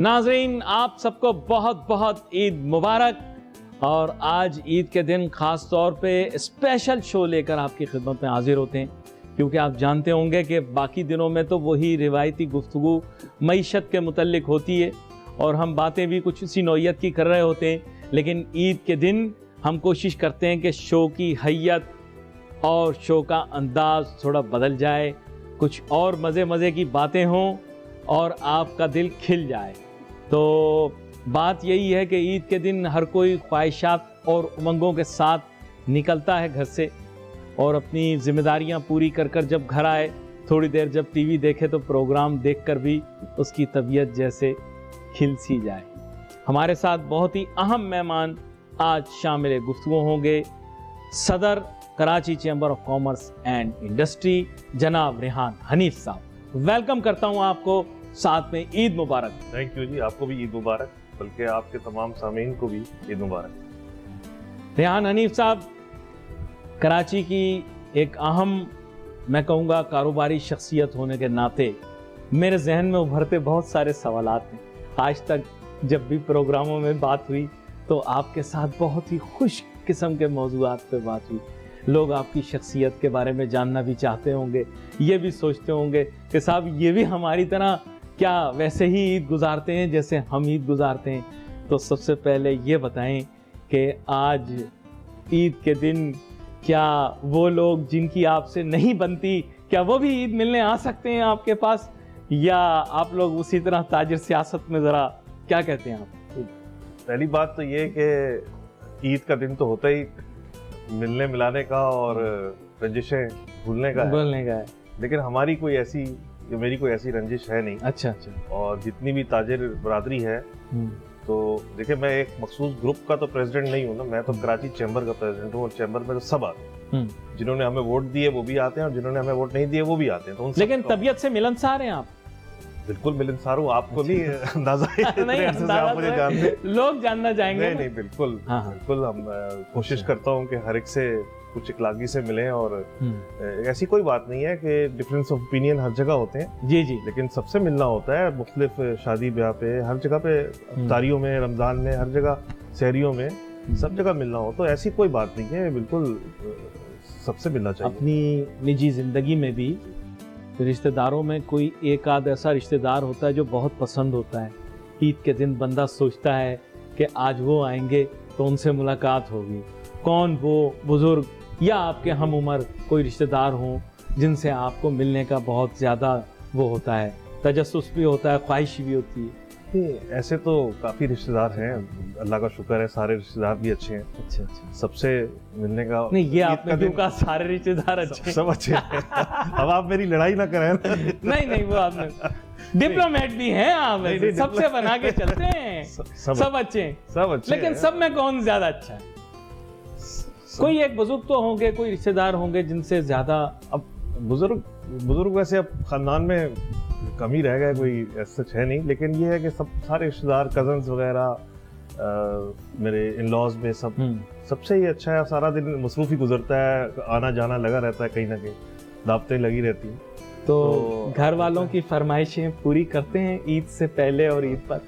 नाज़रीन, आप सबको बहुत बहुत ईद मुबारक। और आज ईद के दिन ख़ास तौर पे स्पेशल शो लेकर आपकी खिदमत में हाजिर होते हैं, क्योंकि आप जानते होंगे कि बाकी दिनों में तो वही रिवायती गुफ्तगू मईशत के मुतल्लिक होती है और हम बातें भी कुछ इसी नौइयत की कर रहे होते हैं, लेकिन ईद के दिन हम कोशिश करते हैं कि शो की हैयत और शो का अंदाज़ थोड़ा बदल जाए, कुछ और मज़े की बातें हों और आपका दिल खिल जाए। तो बात यही है कि ईद के दिन हर कोई ख्वाहिशात और उमंगों के साथ निकलता है घर से और अपनी ज़िम्मेदारियां पूरी कर जब घर आए, थोड़ी देर जब टीवी देखे तो प्रोग्राम देखकर भी उसकी तबीयत जैसे खिल सी जाए। हमारे साथ बहुत ही अहम मेहमान आज शामिल गुफ्तगू होंगे सदर Karachi chamber of commerce and industry जनाब रेहान हनीफ साहब। वेलकम करता हूं आपको, साथ में ईद मुबारक। थैंक यू जी, आपको भी ईद मुबारक, बल्कि आपके तमाम सामीन को भी ईद मुबारक। रेहान हनीफ साहब कराची की एक अहम, मैं कहूँगा कारोबारी शख्सियत होने के नाते मेरे जहन में उभरते बहुत सारे सवालात हैं। आज तक जब भी प्रोग्रामों में बात हुई तो आपके साथ बहुत ही खुश किस्म के मौज़ूआत पे बात हुई। लोग आपकी शख्सियत के बारे में जानना भी चाहते होंगे, ये भी सोचते होंगे कि साहब ये भी हमारी तरह क्या वैसे ही ईद गुजारते हैं जैसे हम ईद गुजारते हैं। तो सबसे पहले ये बताएं कि आज ईद के दिन क्या वो लोग जिनकी आपसे नहीं बनती, क्या वो भी ईद मिलने आ सकते हैं आपके पास, या आप लोग उसी तरह ताजिर सियासत में ज़रा क्या कहते हैं आप? पहली बात तो ये कि ईद का दिन तो होता ही मिलने मिलाने का और रंजिशें भूलने का है, लेकिन हमारी कोई ऐसी, मेरी कोई ऐसी रंजिश है नहीं। अच्छा। और जितनी भी ताजिर बरादरी है, तो देखिए मैं एक मखसूस ग्रुप का तो प्रेसिडेंट नहीं हूँ ना, मैं तो कराची चैम्बर का प्रेसिडेंट हूँ और चैम्बर में तो सब आते हैं। जिन्होंने हमें वोट दिए वो भी आते हैं और जिन्होंने हमें वोट नहीं दिए वो भी आते हैं। तो लेकिन तबीयत से मिलनसार हैं आप? बिल्कुल मिलनसार हूँ, आपको नहीं अंदाजा आप मुझे जानते, लोग जानना चाहेंगे। नहीं बिल्कुल। हाँ। बिल्कुल हम कोशिश करता हूँ कि हर एक से कुछ इखलाकी से मिलें, और ऐसी कोई बात नहीं है कि डिफरेंस ऑफ ओपिनियन हर जगह होते हैं। जी, लेकिन सबसे मिलना होता है, मुख्तलिफ शादी ब्याह पे, हर जगह पे, इफ्तारियों में, रमजान में, हर जगह सहरियों में, सब जगह मिलना हो, तो ऐसी कोई बात नहीं है, बिल्कुल सबसे मिलना चाहिए। अपनी निजी जिंदगी में भी रिश्तेदारों में कोई एक आध ऐसा रिश्तेदार होता है जो बहुत पसंद होता है। ईद के दिन बंदा सोचता है कि आज वो आएंगे तो उनसे मुलाकात होगी। कौन वो बुजुर्ग या आपके हम उम्र कोई रिश्तेदार हों जिनसे आपको मिलने का बहुत ज़्यादा वो होता है, तजस्सुस भी होता है, ख्वाहिश भी होती है? ऐसे तो काफ़ी रिश्तेदार हैं, अल्लाह का शुक्र है, सारे रिश्तेदार भी अच्छे हैं। अच्छा। सबसे मिलने का नहीं, ये आपने क्यों कहा सारे रिश्तेदार अच्छे? सब अच्छे हैं। अब आप मेरी लड़ाई ना करें। नहीं, वो आपने डिप्लोमेट भी हैं आप, सबसे बना के चलते हैं। सब अच्छे हैं, लेकिन सब में कौन ज्यादा अच्छा है? कोई एक बुजुर्ग तो होंगे, कोई रिश्तेदार होंगे जिनसे ज्यादा। अब बुजुर्ग वैसे अब खानदान में कम ही रह गए, कोई ऐसा है नहीं, लेकिन ये है कि सब सारे रिश्तेदार, कजन्स वगैरह, मेरे इन लॉज में सबसे ही अच्छा है। सारा दिन मसरूफ ही गुजरता है, आना जाना लगा रहता है, कहीं ना कहीं दावतें लगी रहती हैं। तो घर वालों की फरमाइशें पूरी करते हैं ईद से पहले और ईद पर?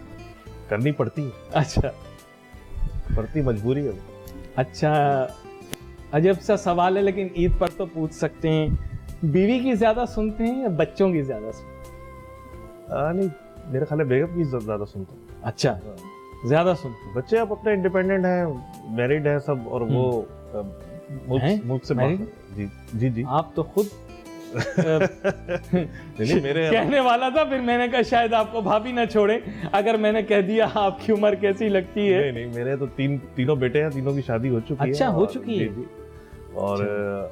करनी पड़ती है। अच्छा, पड़ती, मजबूरी है। अच्छा, अजब सा सवाल है, लेकिन ईद पर तो पूछ सकते हैं, बीवी की ज्यादा सुनते हैं या बच्चों की ज्यादा सुनते हैं? नहीं, मेरे ख्याल में बेगम की ज्यादा सुनते हैं। अच्छा, ज्यादा सुनते हैं। बच्चे अब अपने इंडिपेंडेंट हैं, मैरिड हैं सब, और वो मुझसे जी आप तो खुद नहीं, मेरे कहने वाला था, फिर मैंने कहा शायद आपको भाभी ना छोड़े अगर मैंने कह दिया आपकी उम्र कैसी लगती है। नहीं, मेरे तो तीनों बेटे हैं, तीनों की शादी हो चुकी है। अच्छा, हो चुकी है। और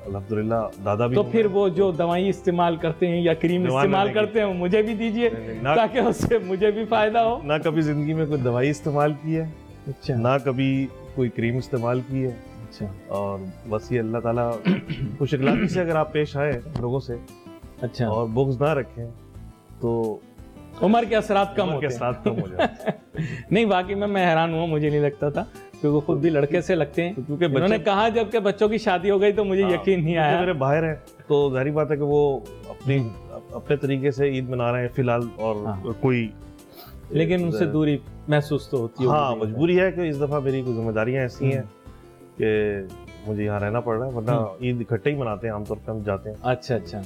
अल्हम्दुलिल्लाह दादा भी। तो फिर वो जो दवाई इस्तेमाल करते हैं या क्रीम इस्तेमाल करते हैं मुझे भी दीजिए, ताकि उससे मुझे भी फायदा हो। ना कभी जिंदगी में कोई दवाई इस्तेमाल की है, अच्छा, ना कभी कोई क्रीम इस्तेमाल की है। अच्छा, और बस ये अल्लाह ताला खुश इखलाकी से अगर आप पेश आए लोगों से, अच्छा, और बुग़्ज़ ना रखें, तो उम्र के असरात कम हो जाते। नहीं, वाकई में मैं हैरान हुआ, मुझे नहीं लगता था, क्योंकि खुद भी लड़के से लगते हैं। क्योंकि उन्होंने कहा जब के बच्चों की शादी हो गई तो मुझे यकीन नहीं आया। मेरे बाहर हैं तो जाहिर बात है कि वो अपने तरीके से ईद मना रहे हैं फिलहाल, और कोई लेकिन उनसे दूरी महसूस तो होती है। हाँ, मजबूरी है कि इस दफा मेरी कुछ जिम्मेदारियां ऐसी हैं कि मुझे यहाँ रहना पड़ रहा है, वरना ईद इकट्ठे ही मनाते हैं आमतौर पर, हम जाते हैं। अच्छा अच्छा।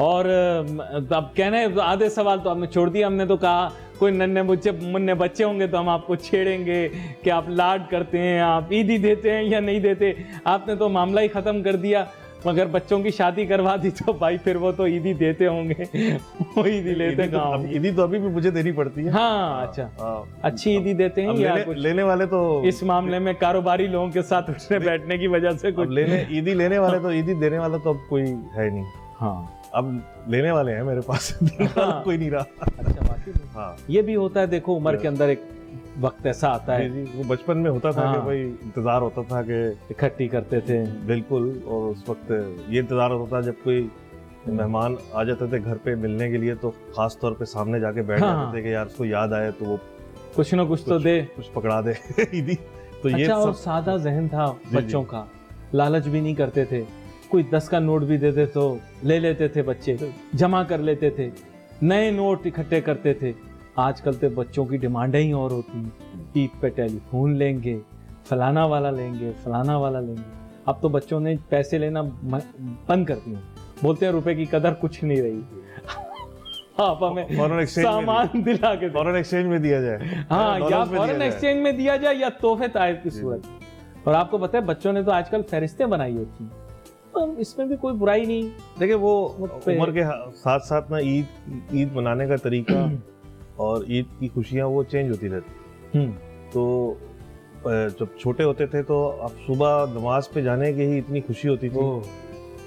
और अब कहने आधे सवाल तो आपने छोड़ दिया, हमने तो कहा कोई नन्हे मुन्ने बच्चे होंगे तो हम आपको छेड़ेंगे कि आप लाड करते हैं, आप ईदी देते हैं या नहीं देते। आपने तो मामला ही खत्म कर दिया। मगर बच्चों की शादी करवा दी तो भाई फिर वो तो ईदी देते होंगे, वो ईदी लेते कहाँ? ईदी तो अभी भी मुझे देनी पड़ती है। हाँ, अच्छा, अच्छी ईदी देते हैं या कुछ? लेने वाले तो इस मामले में कारोबारी लोगों के साथ उठने बैठने की वजह से कुछ ईदी लेने वाले तो, ईदी देने वाला तो अब कोई है नहीं। हाँ, अब लेने वाले हैं मेरे पास, हाँ, कोई नहीं रहा। अच्छा, बाकी हाँ, ये भी होता है। देखो उम्र के अंदर एक वक्त ऐसा आता है, जी, वो बचपन में होता था कि भाई इंतजार होता था कि इकट्ठी करते थे। बिल्कुल, और उस वक्त ये इंतजार होता था जब कोई मेहमान आ जाते थे घर पे मिलने के लिए, तो खास तौर पे सामने जाके बैठ जाते थे कि यार उसको याद आए तो वो कुछ ना कुछ तो दे, कुछ पकड़ा दे ईदी। तो अच्छा, ये और सब सादा जहन था बच्चों का, लालच भी नहीं करते थे। कोई 10 का नोट भी देते तो ले लेते थे बच्चे, जमा कर लेते थे, नए नोट इकट्ठे करते थे। आजकल तो बच्चों की डिमांडें ही और होती हैं, ईद पे टेलीफोन लेंगे, फलाना वाला लेंगे, फलाना वाला लेंगे। अब तो बच्चों ने पैसे लेना बंद कर दिए, बोलते हैं रुपए की कदर कुछ नहीं रही। आप हमें सामान दिला के, फॉरेन एक्सचेंज में दिया जाए। हाँ, या फॉरेन एक्सचेंज में दिया जाए या तोहफे तायब की सूरत। और आपको पता है बच्चों ने तो आजकल फहरिस्तें बनाई होती हैं, तो इसमें भी कोई बुराई नहीं। देखिए वो उम्र के साथ साथ ना ईद मनाने का तरीका और ईद की खुशियाँ वो चेंज होती रहती। तो जब छोटे होते थे तो अब सुबह नमाज पे जाने की ही इतनी खुशी होती थी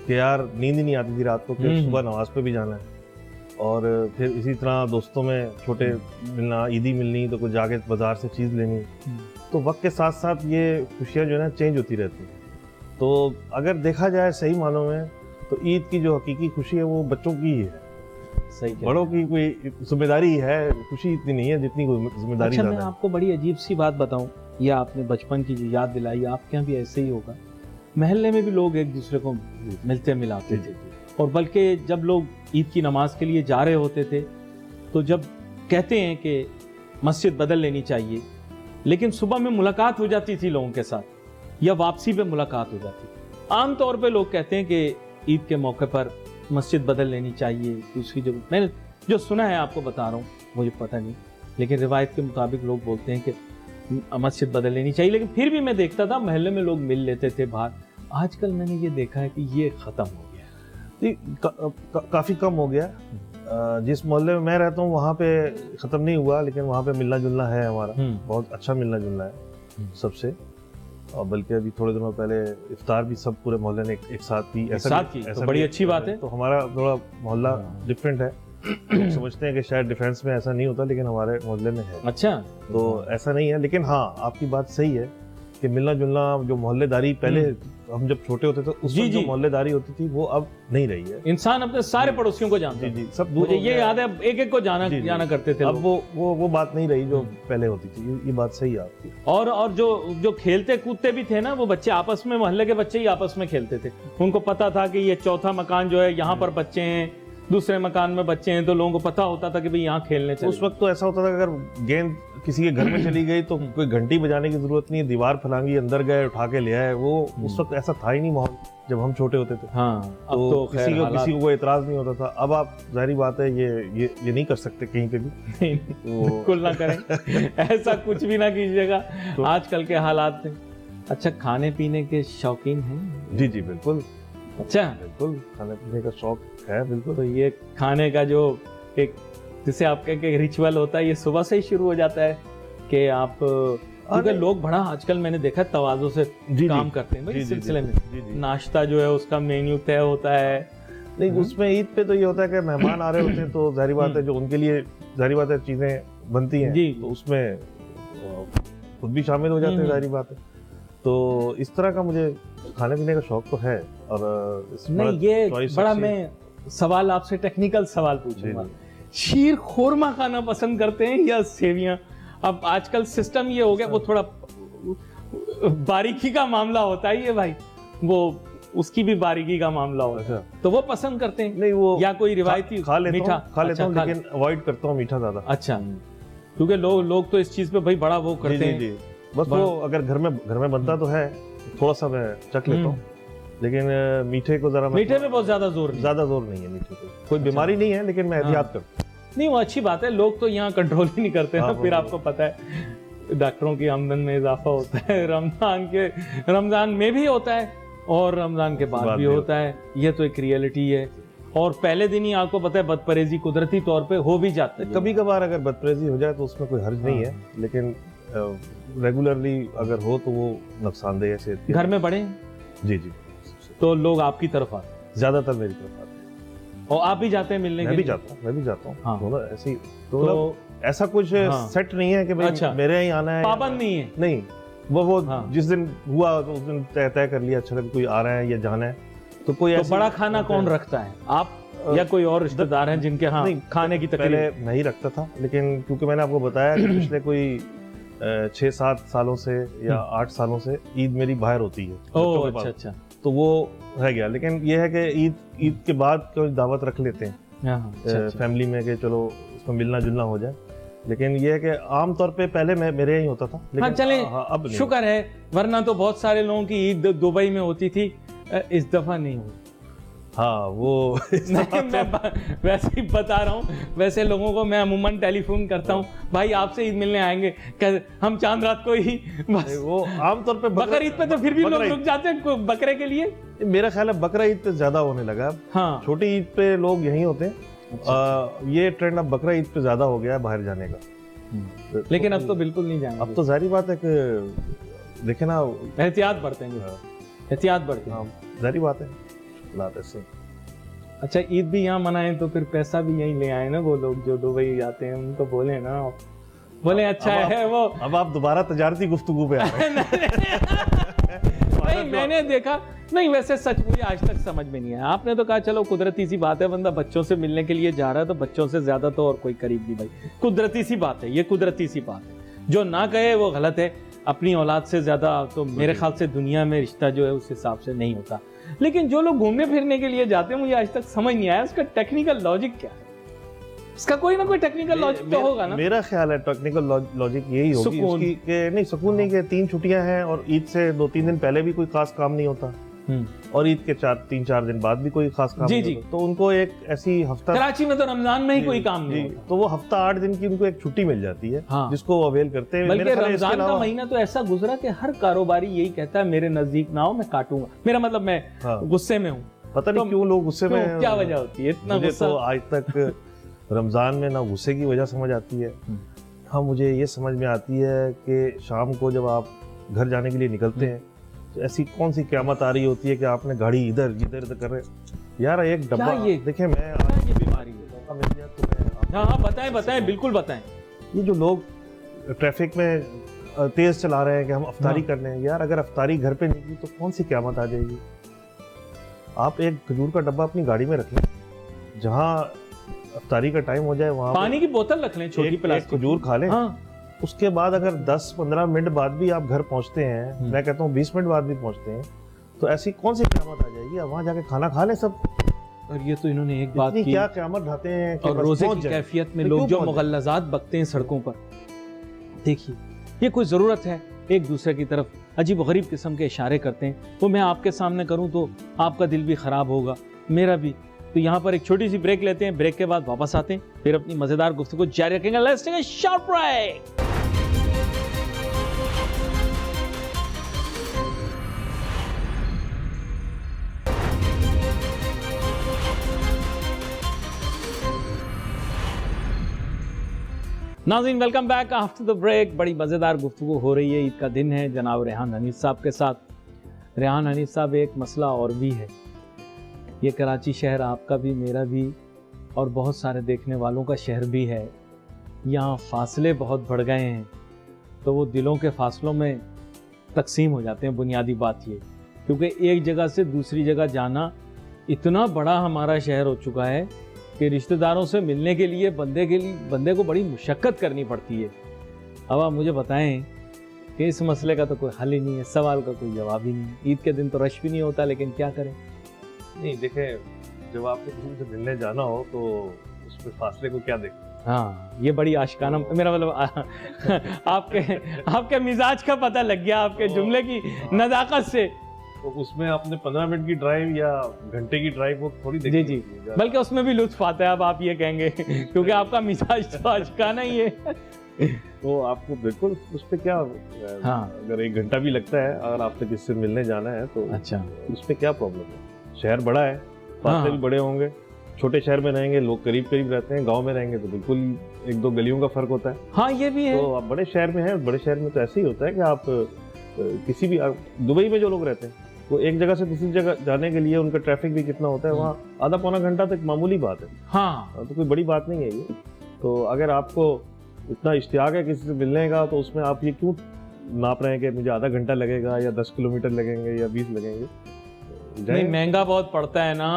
कि यार नींद ही नहीं आती थी रात को कि सुबह नमाज पे भी जाना है। और फिर इसी तरह दोस्तों में छोटे मिलना, ईदी मिलनी, तो कुछ जाके बाजार से चीज़ लेनी। तो वक्त के साथ साथ ये खुशियाँ जो है ना चेंज होती रहती हैं। तो अगर देखा जाए सही मानों में तो ईद की जो हकीकी खुशी है वो बच्चों की ही है। सही, बड़ों की कोई जिम्मेदारी है, खुशी इतनी नहीं है जितनी जिम्मेदारी। अच्छा, मैं आपको बड़ी अजीब सी बात बताऊं, या आपने बचपन की जो याद दिलाई, आपके यहाँ भी ऐसे ही होगा। महल्ले में भी लोग एक दूसरे को मिलते मिलाते थे, और बल्कि जब लोग ईद की नमाज के लिए जा रहे होते थे तो जब कहते हैं कि मस्जिद बदल लेनी चाहिए, लेकिन सुबह में मुलाकात हो जाती थी लोगों के साथ या वापसी पे मुलाकात हो जाती थी। आमतौर पे लोग कहते हैं कि ईद के मौके पर मस्जिद बदल लेनी चाहिए। दूसरी जो मैंने जो सुना है आपको बता रहा हूँ, मुझे पता नहीं, लेकिन रिवायत के मुताबिक लोग बोलते हैं कि मस्जिद बदल लेनी चाहिए। लेकिन फिर भी मैं देखता था महल्ले में लोग मिल लेते थे बाहर। आजकल मैंने ये देखा है कि ये ख़त्म हो गया, काफ़ी कम हो गया। जिस मोहल्ले में मैं रहता हूँ वहाँ पे ख़त्म नहीं हुआ, लेकिन वहाँ पे मिलना जुलना है हमारा, बहुत अच्छा मिलना जुलना है सबसे। और बल्कि अभी थोड़े दिनों पहले इफ्तार भी सब पूरे मोहल्ले ने एक साथ की, ऐसा तो बड़ी अच्छी बात है। तो हमारा थोड़ा मोहल्ला डिफरेंट है। लोग समझते हैं कि शायद डिफेंस में ऐसा नहीं होता, लेकिन हमारे मोहल्ले में है। अच्छा, तो ऐसा नहीं है, लेकिन हाँ आपकी बात सही है कि मिलना जुलना, जो मोहल्लेदारी पहले हम जब छोटे होते थे उस वक्त जो मोहल्लेदारी होती थी वो अब नहीं रही है। इंसान अपने सारे पड़ोसियों को जानता है। जी, सब मुझे ये याद है, एक एक को जाना करते थे। अब वो बात नहीं रही जो पहले होती थी। ये बात सही है आपकी। और जो खेलते कूदते भी थे ना, वो बच्चे आपस में, मोहल्ले के बच्चे ही आपस में खेलते थे। उनको पता था कि ये चौथा मकान जो है यहाँ पर बच्चे हैं, दूसरे मकान में बच्चे हैं, तो लोगों को पता होता था कि भाई यहाँ खेलने चले। उस वक्त तो ऐसा होता था कि अगर गेंद किसी के घर में चली गई तो कोई घंटी बजाने की जरूरत नहीं है, दीवार फलांगी, अंदर गए उठा के ले आए। वो उस वक्त ऐसा था ही नहीं माहौल जब हम छोटे होते थे। हाँ, तो किसी को कोई एतराज नहीं होता था। अब आप जाहिर बात है ये नहीं कर सकते कहीं पे भी। बिल्कुल ना करें, ऐसा कुछ भी ना कीजिएगा आजकल के हालात में। अच्छा, खाने पीने के शौकीन हैं? जी बिल्कुल। अच्छा, बिल्कुल खाने पीने का शौक है, बिल्कुल। तो ये खाने का जो एक जिसे आप कह के रिचुअल होता है, ये सुबह से ही शुरू हो जाता है कि आप, क्योंकि लोग बड़ा आजकल मैंने देखा तवाज़ो से काम करते हैं भाई इस सिलसिले में। नाश्ता जो है उसका मेन्यू तय होता है। नहीं, उसमें ईद पे तो ये होता है कि मेहमान आ रहे होते हैं तो जाहिर बात है जो उनके लिए जाहिर बात है चीज़ें बनती हैं, तो उसमें खुद भी शामिल हो जाते हैं, जाहिर बात है। तो इस तरह का मुझे खाने पीने का शौक तो है। और नहीं, ये बड़ा मैं सवाल आपसे टेक्निकल सवाल पूछूंगा, शीर खोरमा खाना पसंद करते हैं या सेवियां? अब आजकल सिस्टम ये हो गया, वो थोड़ा बारीकी का मामला होता है ये भाई, वो उसकी भी बारीकी का मामला होता है, तो वो पसंद करते हैं। नहीं, वो या कोई रिवायती खा लेता हूँ, लेकिन अवॉइड करता हूँ मीठा ज्यादा। अच्छा, क्योंकि लोग तो इस चीज पे भाई बड़ा वो करते हैं। जी। बस वो अगर घर में बनता तो है, थोड़ा सा मैं चख लेता हूँ, लेकिन मीठे को जरा, मीठे में बहुत ज्यादा जोर नहीं है मीठे को। कोई बीमारी नहीं है, लेकिन मैं एहतियात करता हूँ। नहीं, वो अच्छी बात है, लोग तो यहाँ कंट्रोल ही नहीं करते ना। फिर आपको पता है डॉक्टरों की आमदन में इजाफा होता है, रमजान में भी होता है और रमजान के बाद भी होता है। ये तो एक रियलिटी है। और पहले दिन ही आपको पता है बदपरहेजी कुदरती तौर पे हो भी जाता है। कभी कभार अगर बदपरहेजी हो जाए तो उसमें कोई हर्ज नहीं है, लेकिन रेगुलरली अगर हो तो वो नुकसानदेह है सेहत के। घर में बड़े? जी। तो लोग आपकी तरफ आते हैं? ज्यादातर मेरी तरफ आते हैं। और आप भी जाते हैं मिलने के लिए? मैं भी जाता हूँ। हाँ। दोनों ऐसे ही। तो ऐसा कुछ सेट नहीं है कि भाई मेरे ही आना है, पाबंद नहीं है। नहीं, वो जिस दिन हुआ तो उस दिन तय कर लिया, अच्छा कोई आ रहा है या जाना है। तो कोई तो बड़ा खाना कौन रखता है, आप या कोई और रिश्तेदार हैं जिनके खाने की तकलीफ? पहले मैं ही रखता था, लेकिन क्योंकि मैंने आपको बताया कि पिछले कोई 6-7 सालों से या 8 सालों से ईद मेरी बाहर होती है। अच्छा। तो वो रह गया। लेकिन ये है कि ईद के बाद कोई दावत रख लेते हैं फैमिली में कि चलो उसमें मिलना जुलना हो जाए। लेकिन ये है कि आमतौर पे पहले मेरे ही होता था, लेकिन चले अब शुक्र है, वरना तो बहुत सारे लोगों की ईद दुबई में होती थी, इस दफा नहीं हुई। हाँ, वो नहीं, मैं वैसे ही बता रहा हूँ। वैसे लोगों को मैं अमूमन टेलीफोन करता हूँ, भाई आपसे ईद मिलने आएंगे, हम चांद रात को ही बस। वो आमतौर पे बकर ईद पे तो फिर भी लोग रुक जाते हैं बकरे के लिए। मेरा ख्याल है बकरा ईद पे ज्यादा होने लगा। हाँ, छोटी ईद पे लोग यहीं होते हैं। ये ट्रेंड अब बकरा ईद पे ज्यादा हो गया है बाहर जाने का। लेकिन अब तो बिल्कुल नहीं जाएंगे। अब तो जाहिर बात है कि देखे ना, एहतियात बरतेंगे, एहतियात बरतेंगे, जाहिर बात है। ऐसे अच्छा, ईद भी यहाँ मनाएं तो फिर पैसा भी यहीं ले आए ना वो लोग जो दुबई जाते हैं, उनको बोले ना, बोले अच्छा है वो। अब आप दोबारा तजारती गुफ्तगू पे आ रहे हैं। नहीं, मैंने देखा नहीं, वैसे सच मुझे आज तक समझ में नहीं आया। आपने तो कहा चलो कुदरती सी बात है, बंदा बच्चों से मिलने के लिए जा रहा है तो बच्चों से ज्यादा तो और कोई करीब नहीं भाई, कुदरती सी बात है, ये कुदरती सी बात है। जो ना कहे वो गलत है। अपनी औलाद से ज्यादा तो मेरे ख्याल से दुनिया में रिश्ता जो है उस हिसाब से नहीं होता। लेकिन जो लोग घूमने फिरने के लिए जाते हैं, मुझे आज तक समझ नहीं आया उसका टेक्निकल लॉजिक क्या है। इसका कोई ना कोई टेक्निकल लॉजिक तो होगा ना। मेरा ख्याल है टेक्निकल लॉजिक यही होगी उसकी कि नहीं, सुकून नहीं, कि 3 छुट्टियां हैं और ईद से 2-3 दिन पहले भी कोई खास काम नहीं होता, और ईद के 3-4 दिन बाद भी कोई खास काम नहीं होता। तो उनको एक ऐसी हफ्ता, कराची में तो रमजान में ही कोई काम नहीं होता, तो वो हफ्ता 8 दिन की उनको एक छुट्टी मिल जाती है, जिसको अवेल करते हैं। बल्कि रमजान का महीना तो ऐसा गुजरा कि हर कारोबारी यही कहता है मेरे नजदीक ना हो, मैं काटूंगा। मेरा मतलब मैं गुस्से में हूँ। पता नहीं क्यों लोग गुस्से में, क्या वजह होती है इतना गुस्सा? तो आज तक रमजान में ना गुस्से की वजह समझ आती है। हाँ, मुझे ये समझ में आती है कि शाम को जब आप घर जाने के लिए निकलते हैं तो ऐसी कौन सी क़यामत आ रही होती है कि आपने गाड़ी इधर कर रहे यार। एक डब्बा देखिए, मैं ये बीमारी है। हाँ, बताएं, बिल्कुल बताएं। ये जो लोग ट्रैफिक में तेज चला रहे हैं कि हम अफ्तारी कर रहे हैं, यार अगर अफ्तारी घर पे निकली तो कौन सी क़यामत आ जाएगी। आप एक खजूर का डब्बा अपनी गाड़ी में रख लें, जहाँ अफ्तारी का टाइम हो जाए वहाँ पानी की बोतल रख लें, छोटी प्लास्टिक, खजूर खा लें। उसके बाद अगर 10-15 मिनट बाद भी आप घर पहुंचते हैं, मैं कहता हूँ 20 मिनट बाद भी पहुंचते हैं, तो ऐसी कौन सी क़यामत आ जाएगी। वहां जाके खाना खा लें सब। और ये तो इन्होंने एक बात की, क्या क़यामत ढाते हैं कि और रोजे की कैफियत में लोग जो मुगल्लज़ात बकते हैं सड़कों पर, देखिए ये कोई ज़रूरत है एक दूसरे की तरफ अजीब गरीब किस्म के इशारे करते हैं। वो मैं आपके सामने करूं तो आपका दिल भी ख़राब होगा, मेरा भी। तो यहाँ पर एक छोटी सी ब्रेक लेते हैं, ब्रेक के बाद वापस आते हैं, फिर अपनी मज़ेदार गुफ्तगू जारी रखेंगे। Let's take a short break. नाज़रीन, welcome back after the break. बड़ी मज़ेदार गुफ्तगू हो रही है, ईद का दिन है, जनाब रेहान हनीफ साहब के साथ। रेहान हनीफ साहब, एक मसला और भी है। ये कराची शहर आपका भी, मेरा भी, और बहुत सारे देखने वालों का शहर भी है। यहाँ फासले बहुत बढ़ गए हैं, तो वो दिलों के फासलों में तकसीम हो जाते हैं। बुनियादी बात ये, क्योंकि एक जगह से दूसरी जगह जाना इतना बड़ा हमारा शहर हो चुका है कि रिश्तेदारों से मिलने के लिए बंदे को बड़ी मुशक्क़त करनी पड़ती है। अब आप मुझे बताएं कि इस मसले का तो कोई हल ही नहीं है, सवाल का कोई जवाब ही नहीं। ईद के दिन तो रश भी नहीं होता, लेकिन क्या करें। नहीं, देखें, जब आपको किसी से मिलने जाना हो तो उसमें फासले को क्या देखते हैं। हाँ, ये बड़ी आशिकाना, मेरा मतलब आपके मिजाज का पता लग गया आपके जुमले की नजाकत से। तो उसमें आपने 15 मिनट की ड्राइव या घंटे की ड्राइव वो थोड़ी जी जी, बल्कि उसमें भी लुत्फ आता है, अब आप ये कहेंगे क्योंकि आपका मिजाज तो आशिकाना ही है। तो आपको बिल्कुल उस पर क्या, हाँ, अगर 1 घंटा भी लगता है अगर आपसे किससे मिलने जाना है तो अच्छा, उस पर क्या प्रॉब्लम है? शहर बड़ा है, फासले भी बड़े होंगे, छोटे शहर में रहेंगे लोग करीब करीब रहते हैं, गांव में रहेंगे तो बिल्कुल 1-2 गलियों का फर्क होता है। हाँ ये भी है। तो आप बड़े शहर में हैं, बड़े शहर में तो ऐसे ही होता है कि आप किसी भी, दुबई में जो लोग रहते हैं वो एक जगह से दूसरी जगह जाने के लिए उनका ट्रैफिक भी कितना होता है, वहाँ आधा पौना घंटा तक मामूली बात है। हाँ, तो कोई बड़ी बात नहीं है ये। तो अगर आपको इतना इश्तियाक है किसी से मिलने का तो उसमें आप ये क्यों नाप रहे हैं कि मुझे आधा घंटा लगेगा या 10 किलोमीटर लगेंगे या 20 लगेंगे? नहीं, महंगा बहुत पड़ता है ना।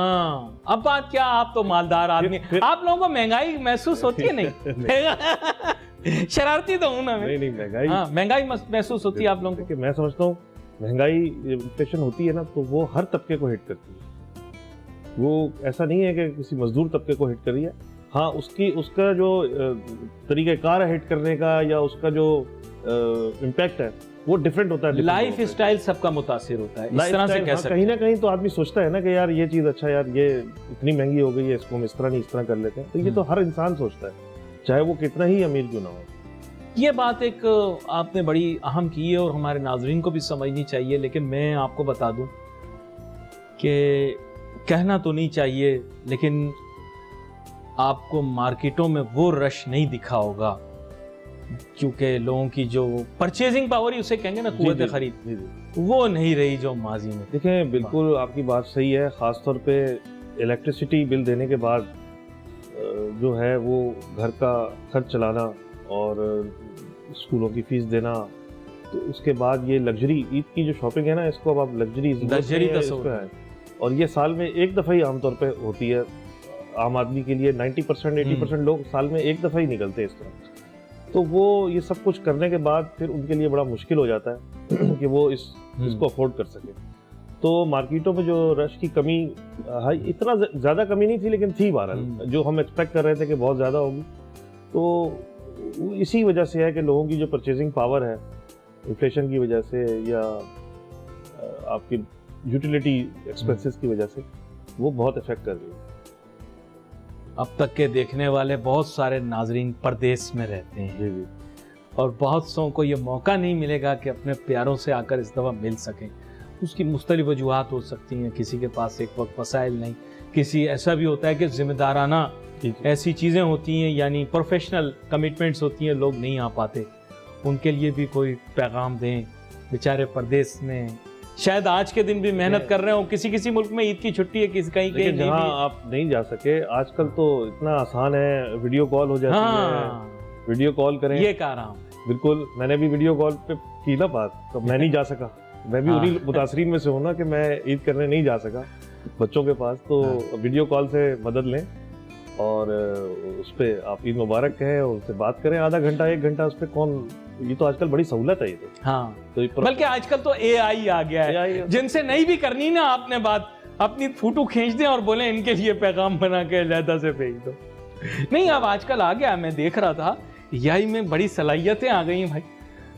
अब बात क्या, आप तो मालदार आदमी, आप लोगों को महंगाई महसूस होती है नहीं? शरारती तो हूं ना मैं। नहीं महंगाई, हाँ, महंगाई महसूस होती है आप लोगों को? मैं समझता हूँ महंगाई, इन्फ्लेशन होती है ना तो वो हर तबके को हिट करती है। वो ऐसा नहीं है कि किसी मजदूर तबके को हिट कर रही है। हाँ, उसका जो तरीक़ाकार है हिट करने का या उसका जो इम्पैक्ट है वो डिफरेंट होता है। लाइफ स्टाइल सबका मुतासिर होता है, इस तरह से कह सकते हैं। कहीं ना कहीं तो आदमी सोचता है ना कि यार ये चीज़, अच्छा यार ये इतनी महंगी हो गई है, इसको हम इस तरह नहीं इस तरह कर लेते हैं। तो ये तो हर इंसान सोचता है, चाहे वो कितना ही अमीर क्यों ना हो। ये बात एक आपने बड़ी अहम की है और हमारे नाजरीन को भी समझनी चाहिए। लेकिन मैं आपको बता दूं कि कहना तो नहीं चाहिए, लेकिन आपको मार्केटों में वो रश नहीं दिखा होगा क्योंकि लोगों की जो परचेजिंग पावर ही उसे कहेंगे ना, कुव्वत खरीद, वो नहीं रही जो माजी में। देखें, बिल्कुल आपकी बात सही है। ख़ासतौर पे इलेक्ट्रिसिटी बिल देने के बाद जो है वो घर का खर्च चलाना और स्कूलों की फीस देना, तो उसके बाद ये लग्जरी ईद की जो शॉपिंग है ना, इसको अब आप लग्जरी है। और ये साल में एक दफ़ा ही आमतौर पे होती है आम आदमी के लिए। 90% 80% लोग साल में एक दफ़ा ही निकलते हैं इस तरह। तो वो ये सब कुछ करने के बाद फिर उनके लिए बड़ा मुश्किल हो जाता है कि वो इसको अफोर्ड कर सके। तो मार्केटों में जो रश की कमी, इतना ज़्यादा कमी नहीं थी लेकिन थी बहरहाल, जो हम एक्सपेक्ट कर रहे थे कि बहुत ज़्यादा होगी। तो इसी वजह से है कि लोगों की जो परचेजिंग पावर है इन्फ्लेशन की वजह से या आपकी यूटिलिटी एक्सपेंसेस की वजह से वो बहुत इफेक्ट कर रही है। अब तक के देखने वाले बहुत सारे नाजरीन परदेश में रहते हैं जी। और बहुत सौ को ये मौका नहीं मिलेगा कि अपने प्यारों से आकर इस दफ़ा मिल सकें। उसकी मुख्तलिफ वजूहात हो सकती हैं। किसी के पास एक वक्त वसाइल नहीं, किसी ऐसा भी होता है कि जिम्मेदाराना ऐसी चीज़ें होती हैं, यानी प्रोफेशनल कमिटमेंट्स होती हैं, लोग नहीं आ पाते। उनके लिए भी कोई पैगाम दें। बेचारे परदेश में शायद आज के दिन भी मेहनत कर रहे हो। किसी मुल्क में ईद की छुट्टी है, किसी कहीं कहीं जहाँ आप नहीं जा सके। आजकल तो इतना आसान है, वीडियो कॉल हो जाती है, वीडियो कॉल करें, ये कह रहा हूँ। बिल्कुल, मैंने भी वीडियो कॉल पे की ना बात, तो मैं नहीं जा सका। मैं भी उन्हीं मुतासरीन में से हूँ ना कि मैं ईद करने नहीं जा सका बच्चों के पास। तो वीडियो कॉल से मदद लें और उस पर आप ईद मुबारक कहें और उससे बात करें। आधा घंटा 1 घंटा उस पर कौन, ये तो आजकल बड़ी सहूलत है ये तो। हाँ, तो बल्कि आजकल तो AI आ गया है, जिनसे नहीं भी करनी ना आपने बात, अपनी फोटो खींच दें और बोले इनके लिए पैगाम बना के अलहदा से भेज दो। नहीं, अब आजकल आ गया, मैं देख रहा था AI में बड़ी सलाहियतें आ गई हैं भाई।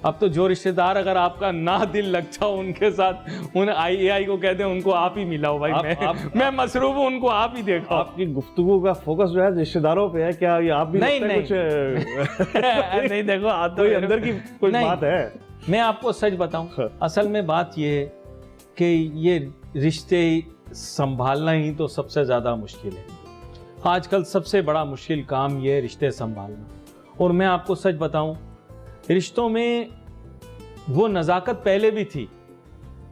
अब तो जो रिश्तेदार अगर आपका ना दिल लगता हो उनके साथ, उन AI को कहते हैं उनको आप ही मिलाओ भाई। मैं मसरूफ हूँ, उनको आप ही देखो। आपकी गुफ्तगू का फोकस जो है रिश्तेदारों पे है क्या? ये आप भी नहीं कुछ नहीं देखो, कोई अंदर की कोई बात है। मैं आपको सच बताऊं, असल में बात ये है कि ये रिश्ते संभालना ही तो सबसे ज्यादा मुश्किल है। आजकल सबसे बड़ा मुश्किल काम ये है रिश्ते संभालना। और मैं आपको सच बताऊं, रिश्तों में वो नज़ाकत पहले भी थी,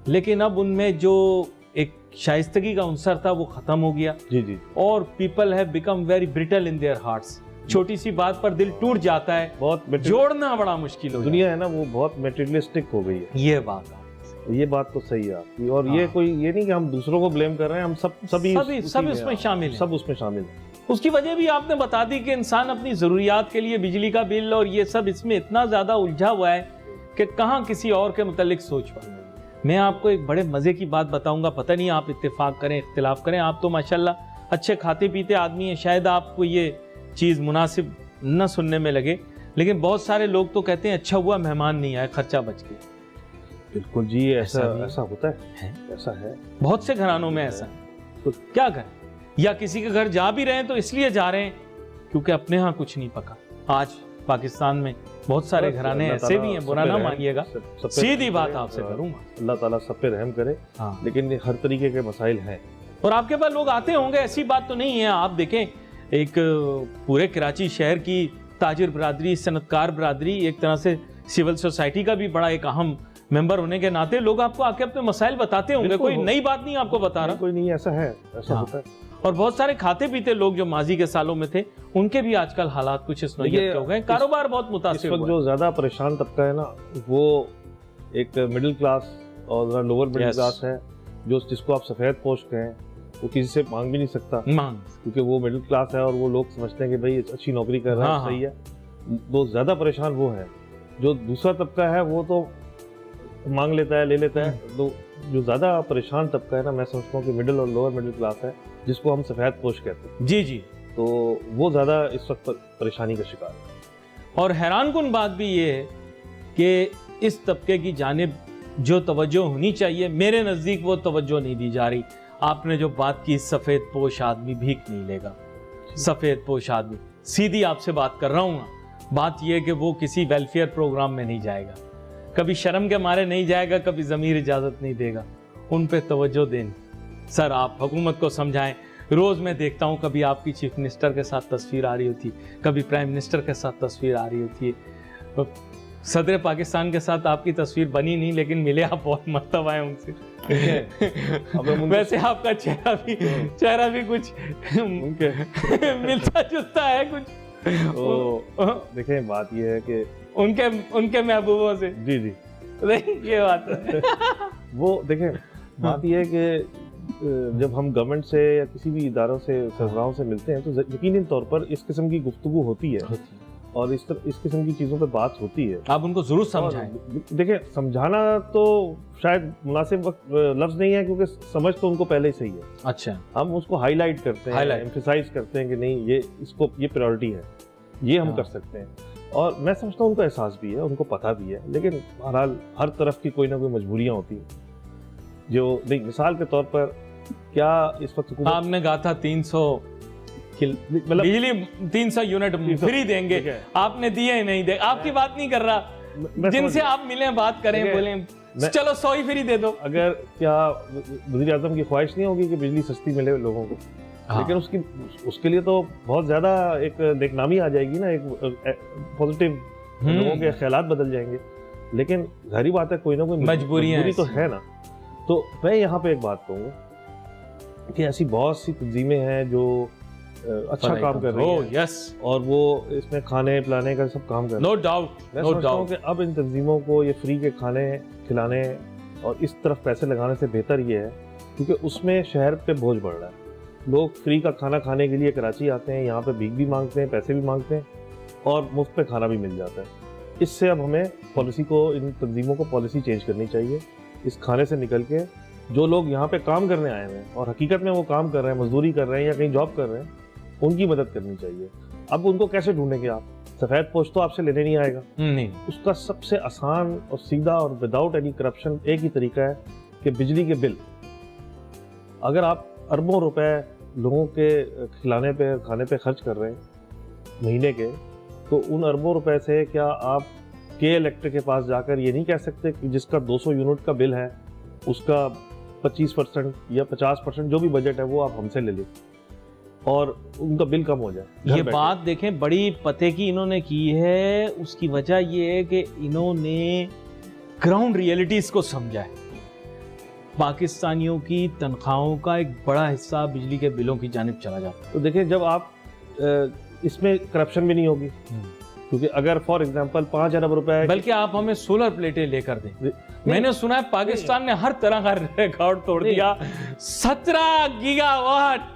लेकिन अब उनमें जो एक शाइस्तगी का अंसर था वो खत्म हो गया। जी। और people have become very brittle in their hearts. छोटी सी बात पर दिल टूट जाता है, बहुत जोड़ना बड़ा मुश्किल हो। दुनिया है ना वो बहुत मटेरियलिस्टिक हो गई है। ये बात तो सही है आपकी। और ये कोई ये नहीं कि हम दूसरों को ब्लेम कर रहे हैं, हम सभी उसमें शामिल हैं, सब उसमें शामिल हैं। उसकी वजह भी आपने बता दी कि इंसान अपनी ज़रूरियात के लिए बिजली का बिल और ये सब इसमें इतना ज़्यादा उलझा हुआ है कि कहाँ किसी और के मुतालिक सोच पाए। मैं आपको एक बड़े मज़े की बात बताऊंगा, पता नहीं आप इत्तेफाक करें इख्तिलाफ करें। आप तो माशाल्लाह अच्छे खाते पीते आदमी हैं, शायद आपको ये चीज़ मुनासिब न सुनने में लगे, लेकिन बहुत सारे लोग तो कहते हैं अच्छा हुआ मेहमान नहीं आए, खर्चा बच गया। बिल्कुल जी, ऐसा होता है, ऐसा है, बहुत से घरानों में ऐसा है। तो क्या करें, या किसी के घर जा भी रहे हैं तो इसलिए जा रहे हैं क्योंकि अपने यहाँ कुछ नहीं पका। आज पाकिस्तान में बहुत सारे घराने ऐसे भी हैं, बुरा ना मानिएगा, सीधी बात आपसे करूंगा। अल्लाह ताला सब पे रहम करे। हाँ। लेकिन हर तरीके के मसाइल हैं और आपके पास लोग आते होंगे, ऐसी बात तो नहीं है। आप देखें, एक पूरे कराची शहर की ताजिर बिरादरी, सनतकार बिरादरी, एक तरह से सिविल सोसाइटी का भी बड़ा एक अहम मेंबर होने के नाते लोग आपको आके अपने मसाइल बताते होंगे। कोई नई बात नहीं आपको बता रहा, कोई नहीं, ऐसा है, ऐसा हाँ। होता है। और बहुत सारे खाते पीते लोग जो माजी के सालों में थे, उनके भी आजकल हालात कुछ इस नौयत के हो गए, कारोबार बहुत मुतासिर हुआ है। जो ज्यादा परेशान तबका है ना, वो एक मिडिल क्लास और लोअर मिडिल क्लास है, जो जिसको आप सफेद पोश कहें, वो किसी से मांग भी नहीं सकता, क्योंकि वो मिडिल क्लास है और वो लोग समझते हैं कि भाई अच्छी नौकरी कर रहा है, सही है। तो ज्यादा परेशान वो है। जो दूसरा तबका है वो तो मांग लेता है, ले लेता है। तो जो ज्यादा परेशान तबका है ना, मैं समझता हूँ कि मिडिल और लोअर मिडिल क्लास है, जिसको हम सफेद पोश कहते हैं। जी जी। तो वो ज्यादा इस वक्त परेशानी का शिकार है। और हैरानकुन बात भी ये है कि इस तबके की जानिब जो तवज्जो होनी चाहिए, मेरे नजदीक वो तवज्जो नहीं दी जा रही। आपने जो बात की, सफेद पोश आदमी भीख नहीं लेगा। सफेद पोश आदमी, सीधी आपसे बात कर रहा हूँ, बात यह है कि वो किसी वेलफेयर प्रोग्राम में नहीं जाएगा, कभी शर्म के मारे नहीं जाएगा, कभी ज़मीर इजाज़त नहीं देगा। उन पे तवज्जो दें सर, आप हुकूमत को समझाएं। रोज़ मैं देखता हूँ, कभी आपकी चीफ मिनिस्टर के साथ तस्वीर आ रही होती, कभी प्राइम मिनिस्टर के साथ तस्वीर आ रही होती है। सदर पाकिस्तान के साथ आपकी तस्वीर बनी नहीं, लेकिन मिले आप बहुत मर्तबा हैं उनसे। वैसे आपका चेहरा भी कुछ मिलता जुलता है कुछ। तो देखें, बात ये है कि उनके महबूबों से, जी जी, नहीं ये बात है। वो देखें, बात ये है कि जब हम गवर्नमेंट से या किसी भी इदारों से, सरबराहों से मिलते हैं, तो यकीनी तौर पर इस किस्म की गुफ्तगू होती है और इस किस्म की चीज़ों पे बात होती है। आप उनको जरूर समझाएं। देखिए, समझाना तो शायद मुनासिब लफ्ज़ नहीं है, क्योंकि समझ तो उनको पहले ही सही है। अच्छा, हम उसको हाईलाइट करते हैं, एम्फसाइज करते हैं कि नहीं, ये प्रायोरिटी है, ये हम कर सकते हैं। और मैं समझता हूँ उनको एहसास भी है, उनको पता भी है, लेकिन बहरहाल हर तरफ की कोई ना कोई मजबूरियाँ होती हैं। जो नहीं, मिसाल के तौर पर क्या इस वक्त आपने कहा था 300 मतलब बिजली 300 यूनिट फ्री देंगे, आपने दिए ही नहीं। दे आपकी बात नहीं कर रहा, जिनसे आप मिले बात करें, बोले चलो 100 ही फ्री दे दो। अगर क्या वज़ीर आज़म की ख्वाहिश नहीं होगी कि बिजली सस्ती मिले लोगों को? लेकिन उसके लिए तो बहुत ज्यादा एक नेकनामी आ जाएगी ना, एक पॉजिटिव, लोगों के ख्यालात बदल जाएंगे। लेकिन जाहिर बात है, कोई ना कोई मजबूरी तो है ना। तो मैं यहाँ पे एक बात कहूँगा कि ऐसी बहुत सी तंजीमें हैं जो अच्छा काम कर रही हैं, यस, और वो इसमें खाने पिलाने का सब काम कर रही हैं। No doubt. मैं समझता हूँ कि अब इन तंजीमों को ये फ्री के खाने खिलाने और इस तरफ पैसे लगाने से बेहतर ये है, क्योंकि उसमें शहर पे बोझ बढ़ रहा है। लोग फ्री का खाना खाने के लिए कराची आते हैं, यहाँ पे भीख भी मांगते हैं, पैसे भी मांगते हैं, और मुफ्त पे खाना भी मिल जाता है। इससे अब हमें पॉलिसी को, इन तंजीमों को पॉलिसी चेंज करनी चाहिए। इस खाने से निकल के जो लोग यहाँ पे काम करने आए हैं और हकीकत में वो काम कर रहे हैं, मजदूरी कर रहे हैं या कहीं जॉब कर रहे हैं, उनकी मदद करनी चाहिए। अब उनको कैसे ढूंढेंगे आप? सफेद पोश तो आपसे लेने नहीं आएगा, नहीं। उसका सबसे आसान और सीधा और विदाउट एनी करप्शन एक ही तरीका है कि बिजली के बिल, अगर आप अरबों रुपए लोगों के खिलाने पे, खाने पे खर्च कर रहे हैं महीने के, तो उन अरबों रुपए से क्या आप के इलेक्ट्रिक के पास जाकर ये नहीं कह सकते कि जिसका 200 यूनिट का बिल है, उसका 25% या 50% जो भी बजट है वो आप हमसे ले लें और उनका बिल कम हो जाए। ये बात देखें, बड़ी पते की इन्होंने की है। उसकी वजह ये है कि इन्होंने ग्राउंड रियलिटीज को समझा है। पाकिस्तानियों की तनख्वाहों का एक बड़ा हिस्सा बिजली के बिलों की जानिब चला जाता है। तो देखिए, जब आप इसमें करप्शन भी नहीं होगी, क्योंकि अगर फॉर एग्जांपल 5 अरब रुपए, बल्कि आप हमें सोलर प्लेटें लेकर दें। मैंने सुना है पाकिस्तान ने हर तरह का रिकॉर्ड तोड़ दिया। 17 गीगावाट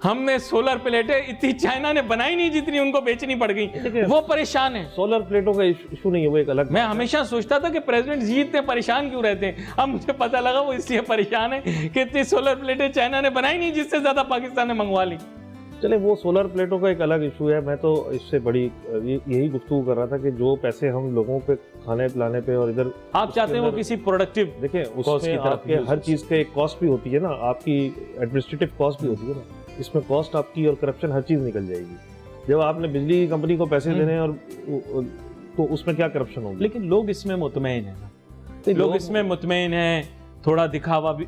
हमने सोलर प्लेटें, इतनी चाइना ने बनाई नहीं जितनी उनको बेचनी पड़ गई। वो परेशान है। सोलर प्लेटों का इशू नहीं है, वो एक अलग। मैं हमेशा सोचता था कि प्रेसिडेंट जी इतने परेशान क्यों रहते हैं। अब मुझे पता लगा वो इसलिए परेशान है कि इतनी सोलर प्लेटें चाइना ने बनाई नहीं जिससे ज्यादा पाकिस्तान ने मंगवा ली। चले वो सोलर प्लेटों का एक अलग इशू है। मैं तो इससे बड़ी यही गुफ्तगू कर रहा था कि जो पैसे हम लोगों पे खाने पिलाने पे और इधर आप चाहते हैं वो किसी प्रोडक्टिव, देखिए उसमें आपके हर चीज़ के एक कॉस्ट भी होती है ना, आपकी एडमिनिस्ट्रेटिव कॉस्ट भी होती है ना, इसमें कॉस्ट आपकी और करप्शन हर चीज़ निकल जाएगी। जब आपने बिजली कंपनी को पैसे देने और तो उसमें क्या करप्शन होगी। लेकिन लोग इसमें मुतमईन है ना, लोग इसमें मुतमईन है। थोड़ा दिखावा भी,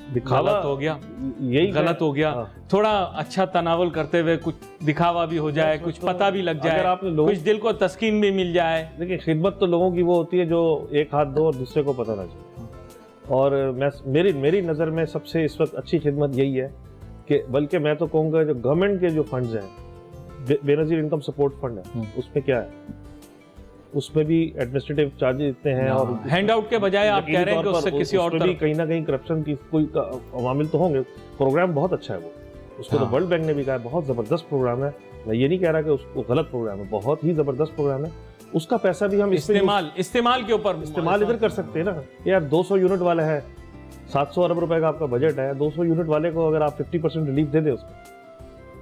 दिखावा हो गया, यही गलत हो गया। थोड़ा अच्छा तनावुल करते हुए कुछ दिखावा भी हो जाए, कुछ पता भी लग जाए, कुछ दिल को तस्कीन भी मिल जाए। देखिए खिदमत तो लोगों की वो होती है जो एक हाथ दो और दूसरे को पता ना चले। और मैं मेरी नज़र में सबसे इस वक्त अच्छी खिदमत यही है कि, बल्कि मैं तो कहूँगा जो गवर्नमेंट के जो फंड्स हैं, बेनज़ीर इनकम सपोर्ट फंड है, उसमें क्या है, उसमें भी एडमिनिस्ट्रेटिव चार्जेस इतने हैं और हैंडआउट के बजाय आप कह रहे हैं कि उससे किसी और तरफ भी कहीं ना कहीं करप्शन की कोई अवामिल तो होंगे। प्रोग्राम बहुत अच्छा है वो, उसको तो वर्ल्ड बैंक ने भी कहा है बहुत ज़बरदस्त प्रोग्राम है। मैं ये नहीं कह रहा कि उसको गलत प्रोग्राम है, बहुत ही ज़बरदस्त प्रोग्राम है। उसका पैसा भी हम इस्तेमाल के ऊपर इस्तेमाल इधर कर सकते हैं ना यार। 200 यूनिट वाला है, 700 अरब रुपए का आपका बजट है, 200 यूनिट वाले को अगर आप 50% रिलीफ दे दें उसको,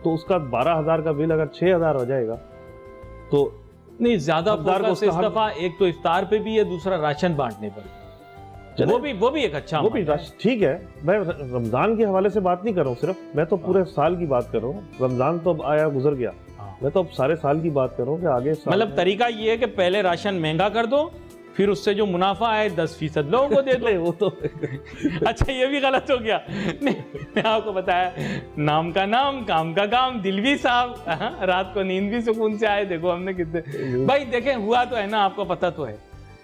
तो उसका 12,000 का बिल अगर 6,000 हो जाएगा तो नहीं ज्यादा फोकस इस दफा एक तो इफ्तार पे भी है, दूसरा राशन बांटने पर। वो भी एक अच्छा, वो भी ठीक है। मैं रमजान के हवाले से बात नहीं कर रहा हूँ सिर्फ, मैं तो पूरे साल की बात कर रहा हूँ। रमजान तो अब आया गुजर गया, मैं तो अब सारे साल की बात कर रहा हूँ कि आगे मतलब तरीका ये है कि पहले राशन महंगा कर दो, फिर उससे जो मुनाफा आए 10% लोगों को दे दो। वो तो अच्छा ये भी गलत हो गया। नहीं मैं आपको बताया, नाम का नाम, काम का काम, दिल भी साफ, रात को नींद भी सुकून से आए। देखो हमने कितने भाई देखें, हुआ तो है ना, आपको पता तो है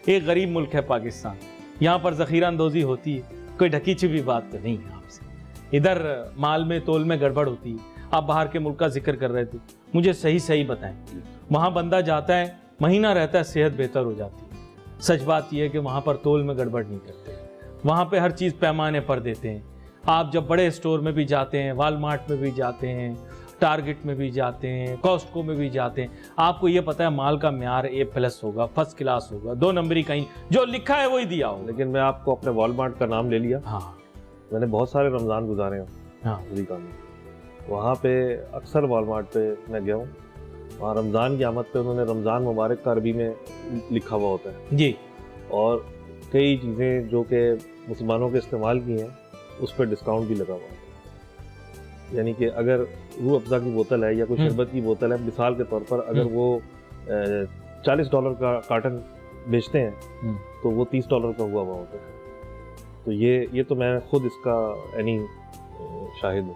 एक गरीब मुल्क है पाकिस्तान, यहाँ पर ज़ख़ीरा अंदोज़ी होती है, कोई ढकी छिपी बात तो नहीं है आपसे। इधर माल में तोल में गड़बड़ होती है। आप बाहर के मुल्क का जिक्र कर रहे थे, मुझे सही बताएं, वहाँ बंदा जाता है, महीना रहता है, सेहत बेहतर हो जाती है। सच बात यह है कि वहाँ पर तोल में गड़बड़ नहीं करते, वहाँ पे हर चीज़ पैमाने पर देते हैं। आप जब बड़े स्टोर में भी जाते हैं, वालमार्ट में भी जाते हैं, टारगेट में भी जाते हैं, कॉस्टको में भी जाते हैं, आपको ये पता है माल का म्यार A+ होगा, फर्स्ट क्लास होगा, 2 नंबरी कहीं जो लिखा है वही दिया होगा। लेकिन मैं आपको अपने वालमार्ट का नाम ले लिया। हाँ मैंने बहुत सारे रमज़ान गुजारे हैं। हाँ अमेरिका में, वहाँ पे अक्सर वालमार्ट पे मैं गया हूँ, वहाँ रमज़ान की आमद पे उन्होंने रमज़ान मुबारक का अरबी में लिखा हुआ होता है जी, और कई चीज़ें जो कि मुसलमानों के इस्तेमाल की हैं उस पर डिस्काउंट भी लगा हुआ है। यानी कि अगर रूह अफ़ज़ा की बोतल है या कोई शरबत की बोतल है, मिसाल के तौर पर अगर वो $40 का कार्टन बेचते हैं तो वो $30 का हुआ होता है। तो ये तो मैं खुद इसका यानी शाहिद हूँ।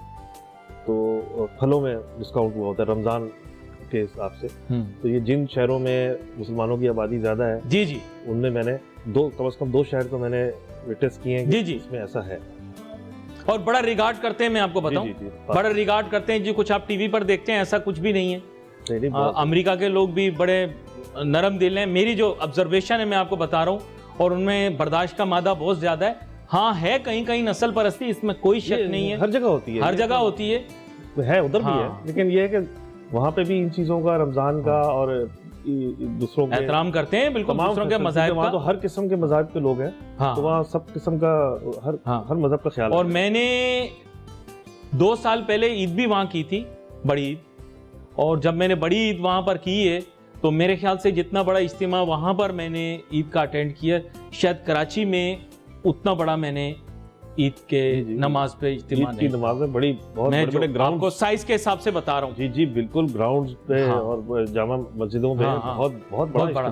तो फलों में डिस्काउंट हुआ होता है रमज़ान के हिसाब से। तो ये जिन शहरों में मुसलमानों की आबादी ज़्यादा है जी उनमें मैंने कम से कम 2 शहर तो मैंने विटनेस किए हैं जी इसमें ऐसा है। और बड़ा रिगार्ड करते हैं, मैं आपको बताऊं, बड़ा रिगार्ड करते हैं जी। कुछ आप टीवी पर देखते हैं, ऐसा कुछ भी नहीं है। अमेरिका के लोग भी बड़े नरम दिल हैं, मेरी जो ऑब्जर्वेशन है मैं आपको बता रहा हूँ, और उनमें बर्दाश्त का मादा बहुत ज़्यादा है। हाँ है कहीं कहीं नस्ल परस्ती, इसमें कोई शक नहीं है, हर जगह होती है, हर जगह होती है उधर भी है। लेकिन ये है कि वहाँ पे भी इन चीज़ों का, रमज़ान का और दूसरों के एहतराम करते हैं, बिल्कुल दूसरों के मज़हब का। तो हर किस्म के मज़हब के लोग हैं। हाँ। तो वहाँ सब किस्म का हर मज़हब का ख्याल। और मैंने 2 साल पहले ईद भी वहाँ की थी, बड़ी ईद, और जब मैंने बड़ी ईद वहाँ पर की है तो मेरे ख्याल से जितना बड़ा इज्तिमा वहाँ पर मैंने ईद का अटेंड किया, शायद कराची में उतना बड़ा मैंने ईद के नमाज पे इज्तिमा की नमाज में बहुत बड़े ग्राउंड को साइज के हिसाब से बता रहा हूँ। जी बिल्कुल, ग्राउंड्स पे और जामा मस्जिदों में बहुत बड़ा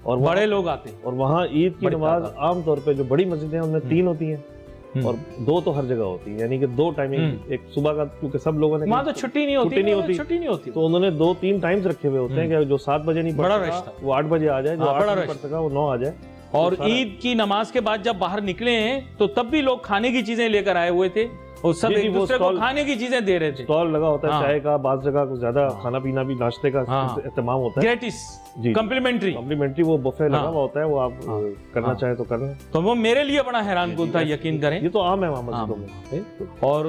और बड़े लोग आते हैं। और वहाँ ईद की नमाज आमतौर पे जो बड़ी मस्जिदें हैं उनमें 3 होती हैं और 2 तो हर जगह होती है, यानी कि 2 टाइमिंग। एक सुबह का, क्योंकि सब लोगों ने वहाँ तो छुट्टी नहीं होती, तो उन्होंने 2-3 टाइम्स रखे हुए होते हैं कि जो 7 बजे नहीं पढ़ सकता वो 8 बजे आ जाए, जो 8 बजे पढ़ सका वो 9 आ जाए। और ईद की नमाज के बाद जब बाहर निकले हैं तो तब भी लोग खाने की चीजें लेकर आए हुए थे और सब एक दूसरे को खाने की चीजें दे रहे थे। स्टॉल लगा होता है चाय का, बाज़ जगह कुछ ज्यादा खाना पीना भी, नाश्ते का एहतमाम होता है, ग्रेटिस, कम्प्लीमेंट्री वो बुफे लगा हुआ होता है, वो आप करना चाहे तो करना। तो वो मेरे लिए बड़ा हैरानकुन था, यकीन करें। ये तो आम है वहाँ मस्जिदों में, और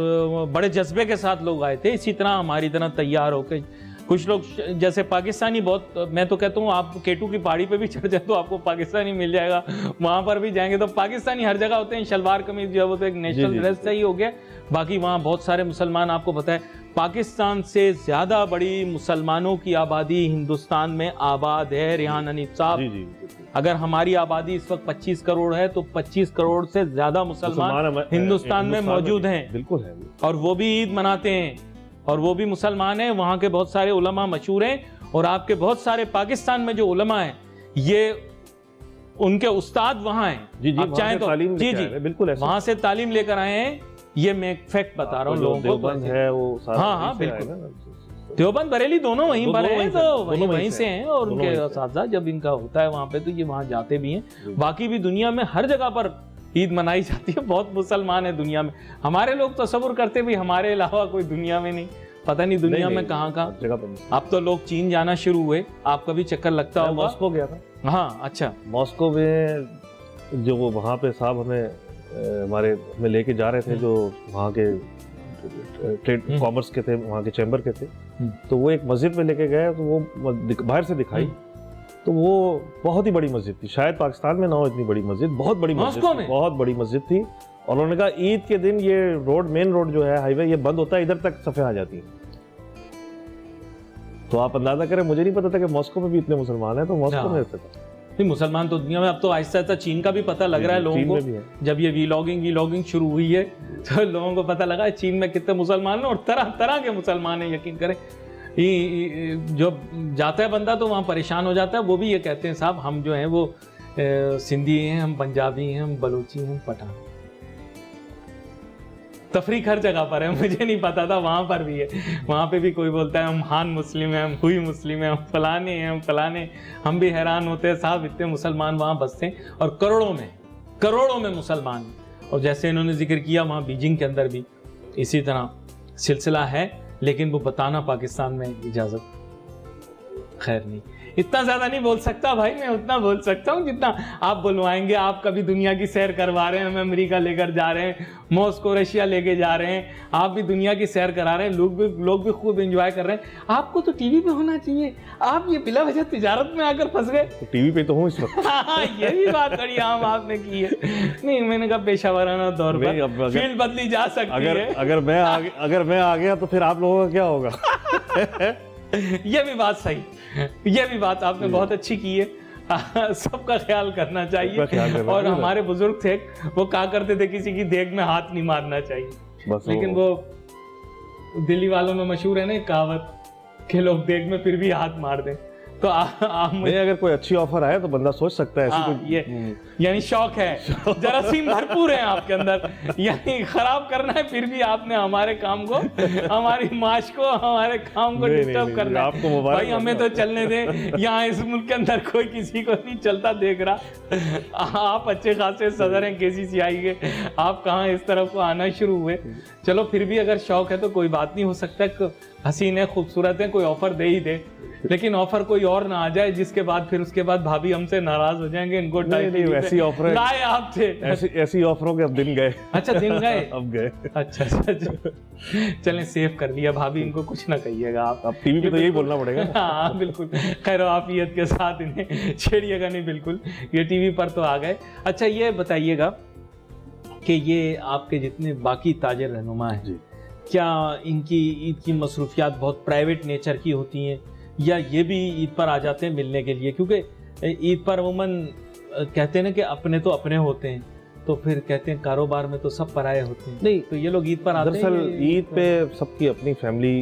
बड़े जज्बे के साथ लोग आए थे, इसी तरह हमारी तरह तैयार होकर। कुछ लोग जैसे पाकिस्तानी बहुत, मैं तो कहता हूँ आप केटू की पहाड़ी पे भी चढ़ जाए तो आपको पाकिस्तानी मिल जाएगा, वहाँ पर भी जाएंगे तो पाकिस्तानी हर जगह होते हैं। शलवार कमीज जो है वो तो एक नेशनल ड्रेस सही हो गया। बाकी वहाँ बहुत सारे मुसलमान, आपको पता है पाकिस्तान से ज्यादा बड़ी मुसलमानों की आबादी हिंदुस्तान में आबाद है रिहान हनीफ साहब। जी। अगर हमारी आबादी इस वक्त 25 करोड़ है तो 25 करोड़ से ज्यादा मुसलमान हिंदुस्तान में मौजूद हैं। बिल्कुल है। और वो भी ईद मनाते हैं और वो भी मुसलमान हैं। वहाँ के बहुत सारे उलमा मशहूर हैं और आपके बहुत सारे पाकिस्तान में जो उलमा हैं ये उनके उस्ताद वहाँ हैं। जी, आप चाहें तो जी बिल्कुल वहाँ से तालीम लेकर आए हैं। ये मैं फैक्ट बता रहा हूँ लोगों को। देवबंद है वो सारा। हाँ बिल्कुल। देवबंद बरेली दोनों वहीं पर हैं, तो वहीं से हैं। और उनके साथ साथ जब इनका होता है वहाँ पे तो ये वहाँ जाते भी हैं। बाकी भी दुनिया में हर जगह पर ईद मनाई जाती है। बहुत मुसलमान है दुनिया में। हमारे लोग तसव्वुर करते भी हमारे अलावा कोई दुनिया में नहीं, पता नहीं दुनिया में कहाँ कहाँ जगह पर। अब तो लोग चीन जाना शुरू हुए, आपका भी चक्कर लगता होगा। मॉस्को गया था। हाँ अच्छा। मॉस्को में जो वो वहाँ पे साहब हमें लेके जा रहे थे, जो वहाँ के ट्रेड कॉमर्स के थे, वहाँ के चैम्बर के थे, तो वो एक मस्जिद में लेके गए। तो वो बाहर से दिखाई तो वो बहुत ही बड़ी मस्जिद थी। शायद पाकिस्तान में ना हो इतनी बड़ी मस्जिद, बहुत बड़ी मस्जिद, बहुत बड़ी मस्जिद थी। और उन्होंने कहा ईद के दिन ये रोड, मेन रोड जो है, हाईवे, ये बंद होता है, इधर तक सफ़े आ जाती है। तो आप अंदाजा करें, मुझे नहीं पता था कि मॉस्को में भी इतने मुसलमान हैं। तो मॉस्को में मुसलमान तो दुनिया में अब तो आहिस्ता आहिस्ता चीन का भी पता लग रहा है लोगों को। जब ये वीलॉगिंग शुरू हुई है तो लोगों को पता लगा चीन में कितने मुसलमान हैं और तरह तरह के मुसलमान हैं। यकीन करें, जो जाता है बंदा तो वहाँ परेशान हो जाता है। वो भी ये कहते हैं साहब हम जो हैं वो सिंधी हैं, हम पंजाबी हैं, हम बलूची हैं, हम पठान। तफरीक हर जगह पर है। मुझे नहीं पता था वहाँ पर भी है। वहाँ पे भी कोई बोलता है हम हान मुस्लिम हैं, हम हुई मुस्लिम हैं, हम फलाने हैं, हम फलाने। हम भी हैरान होते हैं साहब इतने मुसलमान वहाँ बसते हैं और करोड़ों में मुसलमान। और जैसे इन्होंने जिक्र किया वहाँ बीजिंग के अंदर भी इसी तरह सिलसिला है, लेकिन वो बताना पाकिस्तान में इजाज़त खैर नहीं। इतना ज़्यादा नहीं बोल सकता भाई, मैं उतना बोल सकता हूँ जितना आप बुलवाएंगे। आप कभी दुनिया की सैर करवा रहे हैं, हमें अमेरिका लेकर जा रहे हैं, मॉस्को रशिया लेके जा रहे हैं, आप भी दुनिया की सैर करा रहे हैं, लोग भी खूब एंजॉय कर रहे हैं। आपको तो टीवी पे होना चाहिए। आप ये बिला वजह तिजारत में आकर फंस गए। तो टीवी पे तो हूँ इस वक्त। हाँ, ये भी बात बड़ी आम आपने की है। नहीं, मैंने कहा पेशावराना तौर पर फील्ड बदली जा सकती है। अगर मैं आ गया तो फिर आप लोगों का क्या होगा? ये भी बात सही, ये भी बात आपने बहुत अच्छी की है। सबका ख्याल करना चाहिए। और हमारे बुजुर्ग थे वो कहा करते थे किसी की देख में हाथ नहीं मारना चाहिए। लेकिन वो दिल्ली वालों में मशहूर है ना कहावत कि लोग देख में फिर भी हाथ मार दें। तो अगर कोई अच्छी ऑफर आए तो बंदा सोच सकता है। ये यानी शौक है, जरासीम भरपूर है आपके अंदर। यानी खराब करना है, फिर भी आपने हमारे काम को, हमारी माश को, हमारे काम को डिस्टर्ब करना है। आपको भाई हमें तो चलने दें। यहाँ इस मुल्क के अंदर कोई किसी को नहीं चलता देख रहा। आप अच्छे खासे सदर हैं KCCI के, आप कहाँ इस तरफ को आना शुरू हुए। चलो फिर भी अगर शौक है तो कोई बात नहीं, हो सकता है हसीन है, खूबसूरत है, कोई ऑफर दे ही दे। लेकिन ऑफर कोई और ना आ जाए जिसके बाद फिर उसके बाद भाभी हमसे नाराज हो जाएंगे। इनको ऐसी ऑफर लाए आप थे, ऐसी ऑफरों के अब दिन गए। अच्छा दिन गए, अब गए। अच्छा चलें, सेव कर लिया। भाभी इनको कुछ ना कहिएगा आप। अब टीवी पे तो यही बोलना पड़ेगा। हाँ बिल्कुल, खैर आफियत के साथ इन्हें छेड़िएगा नहीं। बिल्कुल, ये टीवी पर तो आ गए। अच्छा ये बताइएगा कि ये आपके जितने बाकी ताजिर रहनुमा हैं, क्या इनकी ईद की मसरूफियात बहुत प्राइवेट नेचर की होती हैं या ये भी ईद पर आ जाते हैं मिलने के लिए? क्योंकि ईद पर अमूमन कहते हैं ना कि अपने तो अपने होते हैं, तो फिर कहते हैं कारोबार में तो सब पराये होते हैं। नहीं, तो ये लोग ईद पर आते हैं। दरअसल ईद पे सबकी अपनी फैमिली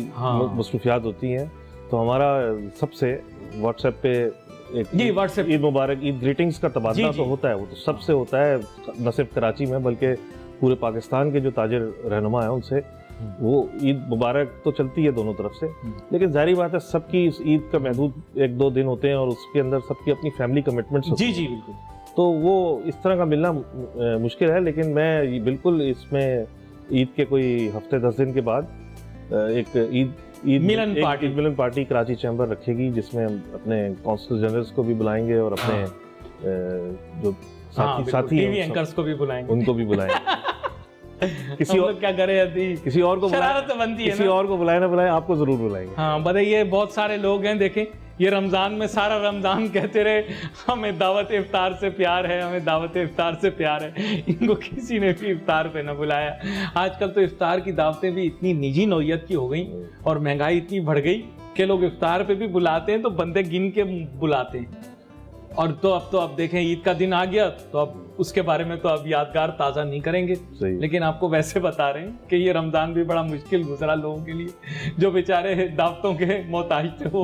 मसरूफियात होती हैं। तो हमारा सबसे व्हाट्सएप पे व्हाट्सएप ईद मुबारक, ईद ग्रीटिंग्स का तबादला तो होता है। वो तो सबसे होता है, न सिर्फ कराची में बल्कि पूरे पाकिस्तान के जो ताजिर रहनुमा हैं उनसे वो ईद मुबारक तो चलती है दोनों तरफ से। लेकिन जाहिर बात है सबकी इस ईद का महदूद 1-2 दिन होते हैं और उसके अंदर सबकी अपनी फैमिली कमिटमेंट्स होती हैं। जी बिल्कुल। तो वो इस तरह का मिलना मुश्किल है। लेकिन मैं बिल्कुल इसमें ईद के कोई हफ्ते 10 दिन के बाद एक ईद मिलन पार्टी कराची चैम्बर रखेगी, जिसमें हम अपने कौंसल जनरल्स को भी बुलाएंगे और अपने जो साथी टीवी एंकर्स को भी बुलाएंगे, उनको भी बुलाएंगे। किसी और क्या करें अभी, किसी और को शरारत बनती है, किसी और को बुलाए ना बुलाए, आपको जरूर बुलाएंगे। हाँ बताइए, बहुत सारे लोग हैं, देखें ये रमज़ान में सारा रमज़ान कहते रहे हमें दावत इफ्तार से प्यार है, हमें दावत इफ्तार से प्यार है, इनको किसी ने भी इफ्तार पे ना बुलाया। आजकल तो इफ्तार की दावतें भी इतनी निजी नौयत की हो गई और महंगाई इतनी बढ़ गई कि लोग इफ्तार पे भी बुलाते हैं तो बंदे गिन के बुलाते हैं। और तो अब देखें ईद का दिन आ गया, तो अब उसके बारे में तो अब यादगार ताज़ा नहीं करेंगे, लेकिन आपको वैसे बता रहे हैं कि ये रमज़ान भी बड़ा मुश्किल गुजरा लोगों के लिए, जो बेचारे दावतों के मोहताज थे वो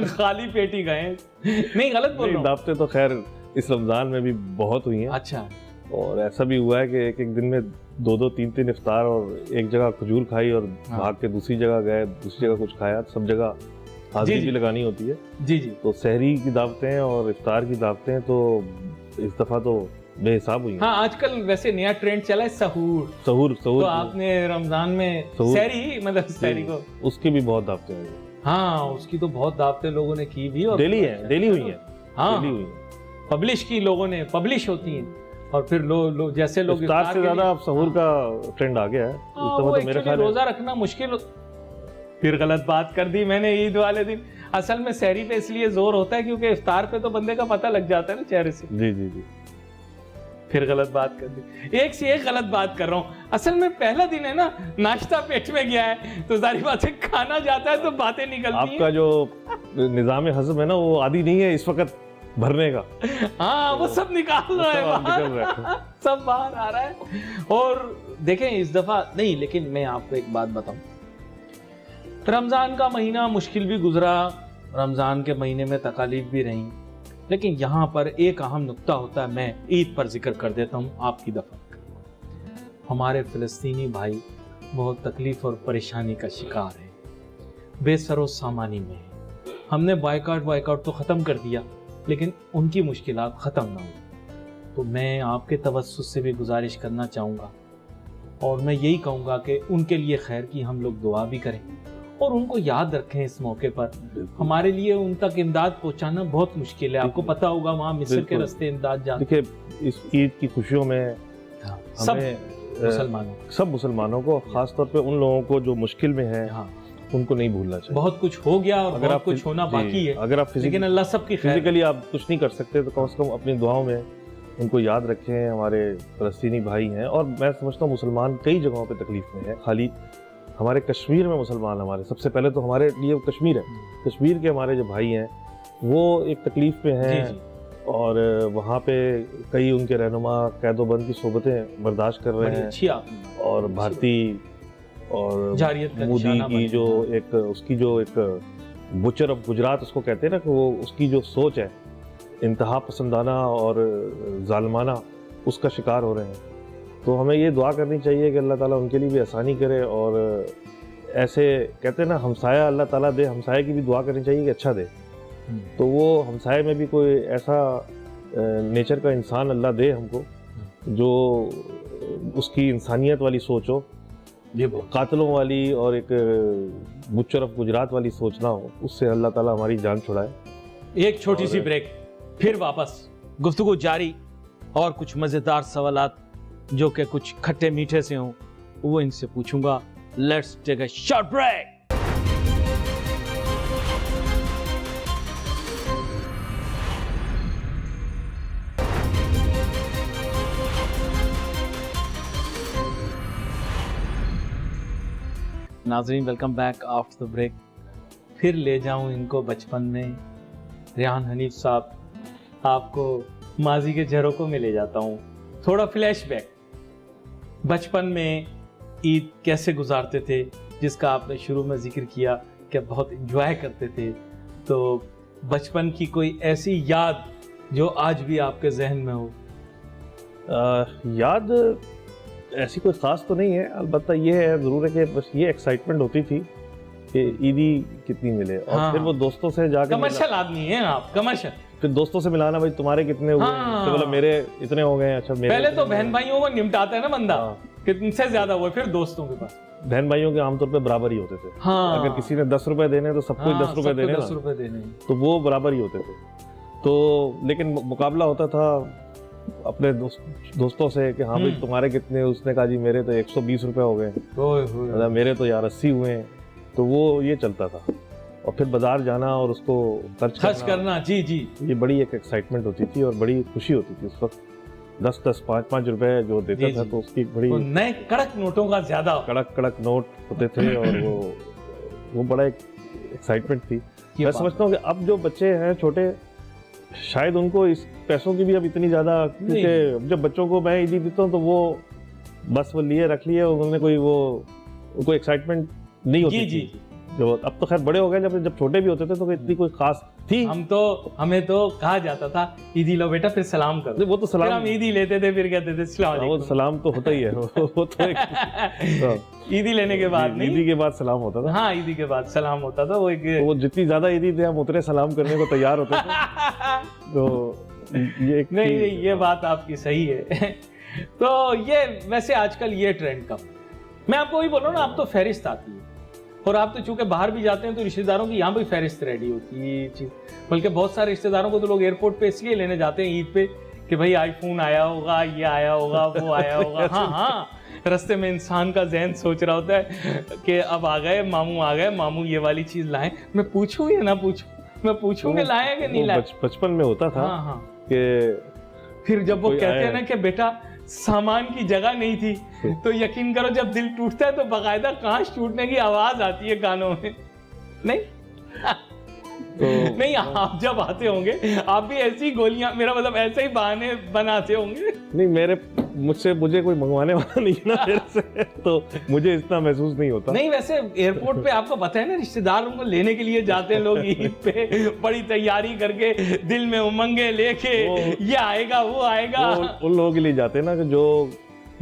खाली पेट ही गए। नहीं गलत बोल रहा हूं। दावतें तो खैर इस रमज़ान में भी बहुत हुई हैं। अच्छा। और ऐसा भी हुआ है कि एक एक दिन में 2-2 3-3 इफ्तार, और एक जगह खजूर खाई और भाग के दूसरी जगह गए, दूसरी जगह कुछ खाया, सब जगह हाजिरी भी लगानी होती है। जी जी। तो सहरी की दावतें और इफ्तार की दावतें तो इस दफा तो बेहिसाब हुई। हाँ आजकल वैसे नया ट्रेंड चला है सहूर। तो आपने रमजान में सहरी, मतलब सहरी को, उसकी भी बहुत दावतें हुई। हाँ उसकी तो बहुत दावतें लोगों ने की भी, और डेली है, डेली हुई है। हाँ डेली हुई है, पब्लिश की लोगों ने, पब्लिश होती हैं, और फिर लोग जैसे लोग इफ्तार से ज्यादा अब सहूर का ट्रेंड आ गया है। तो मेरे ख्याल रोजा रखना मुश्किल। फिर गलत बात कर दी मैंने ईद वाले दिन। असल में सहरी पे इसलिए जोर होता है क्योंकि इफ्तार पे तो बंदे का पता लग जाता है ना चेहरे से। जी जी जी। फिर गलत बात कर दी, एक से एक गलत बात कर रहा हूँ। असल में पहला दिन है ना, नाश्ता पेट में गया है तो सारी बातें, खाना जाता है तो बातें निकलती हैं। आपका जो निज़ाम हज़म है ना, वो आदि नहीं है इस वक्त भरने का। हाँ वो सब निकाल रहा है बाहर, सब बाहर आ रहा है। और देखें इस दफा नहीं, लेकिन मैं आपको एक बात बताऊं, रमजान का महीना मुश्किल भी गुजरा, रमजान के महीने में तकालीफ भी रही, लेकिन यहाँ पर एक अहम नुक्ता होता है, मैं ईद पर जिक्र कर देता हूँ आपकी दफा। हमारे फिलिस्तीनी भाई बहुत तकलीफ और परेशानी का शिकार है, बेसरो सामानी में है। हमने बायकॉट तो ख़त्म कर दिया, लेकिन उनकी मुश्किलात ख़त्म ना हो। तो मैं आपके तवस्सुस से भी गुजारिश करना चाहूँगा, और मैं यही कहूँगा कि उनके लिए खैर की हम लोग दुआ भी करें और उनको याद रखें। इस मौके पर हमारे लिए उन तक इमदाद पहुँचाना बहुत मुश्किल है। आपको पता होगा वहाँ मिस्र के रास्ते इमदाद जाते। देखिए इस ईद की खुशियों में सब मुसलमानों को, खास तौर पे उन लोगों को जो मुश्किल में है, उनको नहीं भूलना चाहिए। बहुत कुछ हो गया और बहुत कुछ होना बाकी है। अगर आप लेकिन अल्लाह सबकी खैर, फिजिकली आप कुछ नहीं कर सकते तो कम से कम अपनी दुआओं में उनको याद रखें। हमारे फ़लस्तीनी भाई हैं, और मैं समझता हूँ मुसलमान कई जगहों पे तकलीफ में है। खाली हमारे कश्मीर में मुसलमान, हमारे सबसे पहले तो हमारे लिए कश्मीर है, कश्मीर के हमारे जो भाई हैं वो एक तकलीफ में हैं, और वहाँ पे कई उनके रहनुमा कैदोबंद की सोबतें बर्दाश्त कर रहे हैं। और भारतीय और मोदी की जो एक, उसकी जो एक बुचर ऑफ गुजरात उसको कहते हैं ना, कि वो उसकी जो सोच है इंतहा पसंदाना और जालमाना, उसका शिकार हो रहे हैं। तो हमें ये दुआ करनी चाहिए कि अल्लाह ताला उनके लिए भी आसानी करे, और ऐसे कहते हैं ना हमसाया अल्लाह ताला दे, हमसाये की भी दुआ करनी चाहिए कि अच्छा दे। तो वो हमसाये में भी कोई ऐसा नेचर का इंसान अल्लाह दे हमको जो उसकी इंसानियत वाली सोच हो, कातलों वाली और एक बुच्चर ऑफ गुजरात वाली सोच ना हो। उससे अल्लाह ताला हमारी जान छुड़ाए। एक छोटी सी ब्रेक, फिर वापस गुफ्तगू जारी, और कुछ मज़ेदार सवालात जो कि कुछ खट्टे मीठे से हों वो इनसे पूछूंगा। Let's take a short break. नाज़रीन welcome back after the break. फिर ले जाऊं इनको बचपन में। रेहान हनीफ साहब, आपको माजी के झरोकों में ले जाता हूँ, थोड़ा फ्लैशबैक। बचपन में ईद कैसे गुजारते थे, जिसका आपने शुरू में जिक्र किया कि बहुत एंजॉय करते थे। तो बचपन की कोई ऐसी याद जो आज भी आपके जहन में हो? याद ऐसी कोई ख़ास तो नहीं है, अलबत्ता ये है ज़रूर है कि बस ये एक्साइटमेंट होती थी कि ईदी कितनी मिले, और फिर वो दोस्तों से जाकर, कमर्शियल आदमी हैं आप, कमर्शियल, फिर दोस्तों से मिलाना, भाई तुम्हारे कितने हुए, तो बोला मेरे इतने हो गए। अच्छा मेरे पहले तो बहन भाइयों को निपटाता है ना बंदा, कितने ज्यादा हुए, फिर दोस्तों के पास बहन भाइयों के आमतौर पे बराबर ही होते थे। अगर किसी ने 10 रुपए देने तो सबको 10 रुपए देने, 10 रुपए देने, तो वो बराबर ही होते थे। तो लेकिन मुकाबला होता था अपने दोस्तों से कि हाँ भाई तुम्हारे कितने, उसने कहा जी मेरे तो 120 रुपए हो गए, मेरे तो यार 80 हुए हैं। तो वो ये चलता था, और फिर बाजार जाना और उसको खर्च करना। जी जी, ये बड़ी एक एक्साइटमेंट होती थी और बड़ी खुशी होती थी उस वक्त। 10-10, 5-5 रुपए जो देता था तो उसकी बड़ी, तो नए कड़क नोटों का ज्यादा कड़क नोट होते थे और वो बड़ा एक एक्साइटमेंट थी। मैं समझता हूँ कि अब जो बच्चे हैं छोटे, शायद उनको इस पैसों की भी अब इतनी ज्यादा, क्योंकि जब बच्चों को मैं ईदी देता हूँ तो वो बस वो लिए रख लिए, उन्होंने कोई एक्साइटमेंट नहीं होती थी। जो अब तो खैर बड़े हो गए, जब छोटे भी होते थे तो इतनी कोई खास थी। हमें तो कहा जाता था ईदी लो बेटा फिर सलाम करो। वो तो सलाम, हम ईदी लेते थे फिर कहते थे सलाम। वो सलाम तो होता ही है। वो तो एक ईदी लेने के बाद नहीं, ईदी के बाद सलाम होता था। हाँ, ईदी के बाद सलाम होता था। वो जितनी ज्यादा ईदी थे हम उतने सलाम करने को तैयार होते थे। तो ये नहीं, ये बात आपकी सही है। तो ये वैसे आजकल ये ट्रेंड का, मैं आपको वही बोल रहा हूँ ना, आप तो फहरिस्त आती है, और आप तो चूंकि बाहर भी जाते हैं तो रिश्तेदारों की यहाँ भी फहरिस्त रेडी होती है ये चीज। बल्कि बहुत सारे रिश्तेदारों को तो लोग एयरपोर्ट पे इसलिए लेने जाते हैं ईद पे कि भाई आईफोन आया होगा, ये आया होगा, वो आया होगा। हाँ, रास्ते में इंसान का ज़हन सोच रहा होता है कि अब आ गए मामू ये वाली चीज लाएं। मैं पूछूं या ना पूछूं, मैं पूछूं कि लाए कि नहीं लाए। बचपन में होता था कि फिर जब वो कहते हैं ना कि बेटा सामान की जगह नहीं थी, तो यकीन करो जब दिल टूटता है तो बाकायदा कांच टूटने की आवाज आती है कानों में। नहीं नहीं, आप जब आते होंगे आप भी ऐसी गोलियां, मेरा मतलब ऐसे ही बहाने बनाते होंगे। नहीं, मुझे कोई मंगवाने वाला नहीं ना मेरे से, तो मुझे इतना महसूस नहीं होता। नहीं, वैसे एयरपोर्ट पे आपको पता है ना, रिश्तेदारों को लेने के लिए जाते हैं लोग ईद पे, बड़ी तैयारी करके, दिल में उमंगे लेके, ये आएगा वो आएगा। उन लोगों के लिए जाते हैं ना जो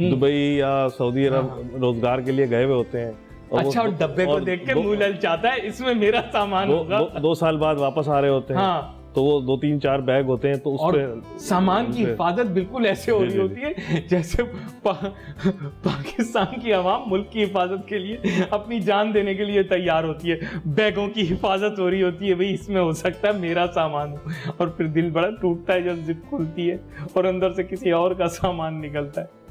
दुबई या सऊदी अरब रोजगार के लिए गए हुए होते हैं। अच्छा, और डब्बे को देख के मुंह ललचाता है, इसमें मेरा सामान होगा। 2 साल बाद वापस आ रहे होते हैं। हाँ, तो वो 2-3-4 बैग होते हैं, तो उसमें सामान की हिफाजत बिल्कुल ऐसे हो रही होती है जैसे पाकिस्तान की आवाम मुल्क की हिफाजत के लिए अपनी जान देने के लिए तैयार होती है। बैगों की हिफाजत हो रही होती है, भाई इसमें हो सकता है मेरा सामान हो। और फिर दिल बड़ा टूटता है जब जिप खुलती है और अंदर से किसी और का सामान निकलता है।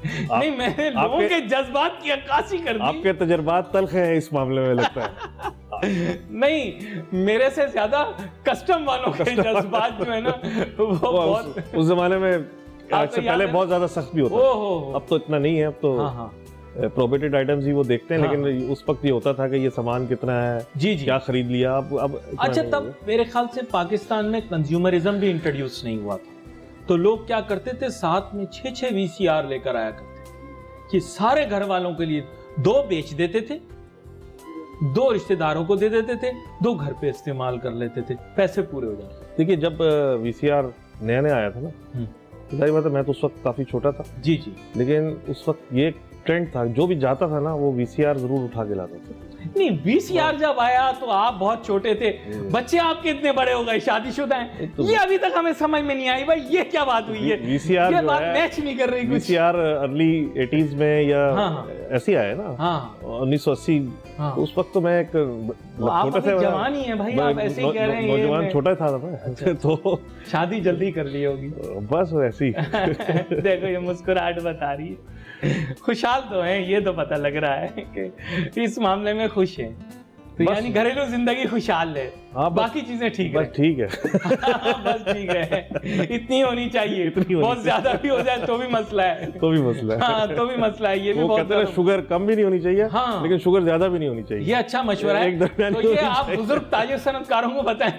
नहीं, मैंने लोगों के जज्बात की अक्कासी कर दी। आपके तजुर्बात तल्ख हैं इस मामले में, लगता है। नहीं, मेरे से ज्यादा कस्टम वालों के जज्बात जो है ना, वो बहुत उस जमाने में आज से पहले बहुत ज्यादा सख्त भी होता था। अब तो इतना नहीं है, अब तो प्रोबेटेड आइटम्स ही वो देखते हैं। लेकिन उस वक्त ये होता था कि ये सामान कितना है, जी क्या खरीद लिया। अब अच्छा, तब मेरे ख्याल से पाकिस्तान में कंज्यूमरिज्म भी इंट्रोड्यूस नहीं हुआ था, तो लोग क्या करते थे, साथ में 6-6 VCR लेकर आया करते कि सारे घर वालों के लिए 2 बेच देते थे, 2 रिश्तेदारों को दे देते थे, 2 घर पे इस्तेमाल कर लेते थे, पैसे पूरे हो जाते। देखिए, जब VCR नया आया था ना, जाहिर बात है मैं तो उस वक्त काफी छोटा था। जी जी, लेकिन उस वक्त ये ट्रेंड था, जो भी जाता था ना वो VCR जरूर उठा के लाता था। नहीं, VCR जब आया तो आप बहुत छोटे थे, बच्चे आपके इतने बड़े हो गए, शादीशुदा हैं। ये अभी तक हमें समझ में नहीं आई भाई, ये क्या बात हुई है। VCR ये बात मैच नहीं कर रही। VCR अर्ली 80s में या ऐसे आया ना, 1980। तो उस वक्त तो मैं एक छोटा सा जवान ही है भाई, आप ऐसे ही कह रहे हैं। नौजवान छोटा था मैं। तो शादी जल्दी कर ली होगी बस वैसी। देखो ये मुस्कुराहट बता रही है, खुशहाल तो हैं, ये तो पता लग रहा है कि इस मामले में खुश हैं। तो यानी घरेलू जिंदगी खुशहाल है। बाकी चीजें ठीक है। बस ठीक है। बस ठीक है, इतनी होनी चाहिए। बहुत ज्यादा भी हो जाए तो भी मसला है। तो भी मसला है। हाँ, तो भी मसला है। ये भी बहुत कहते हैं शुगर कम भी नहीं होनी चाहिए। हाँ, लेकिन शुगर ज्यादा भी नहीं होनी चाहिए। ये अच्छा मशवरा है। तो ये आप बुजुर्ग ताजिर सनतकारों को बताएं।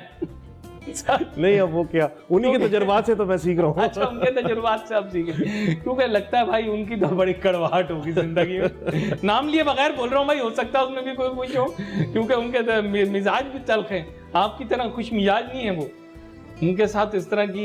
नहीं, अब वो क्या, उन्हीं के तजुर्बात से तो मैं सीख रहा हूँ। अच्छा, उनके तजुर्बात से आप सीखे, क्योंकि लगता है भाई उनकी तो बड़ी कड़वाहट होगी जिंदगी में। नाम लिए बगैर बोल रहा हूँ भाई, हो सकता है उसमें भी कोई कुछ हो, क्योंकि उनके मिजाज भी तल्ख है। आपकी तरह खुश मिजाज नहीं है वो, उनके साथ इस तरह की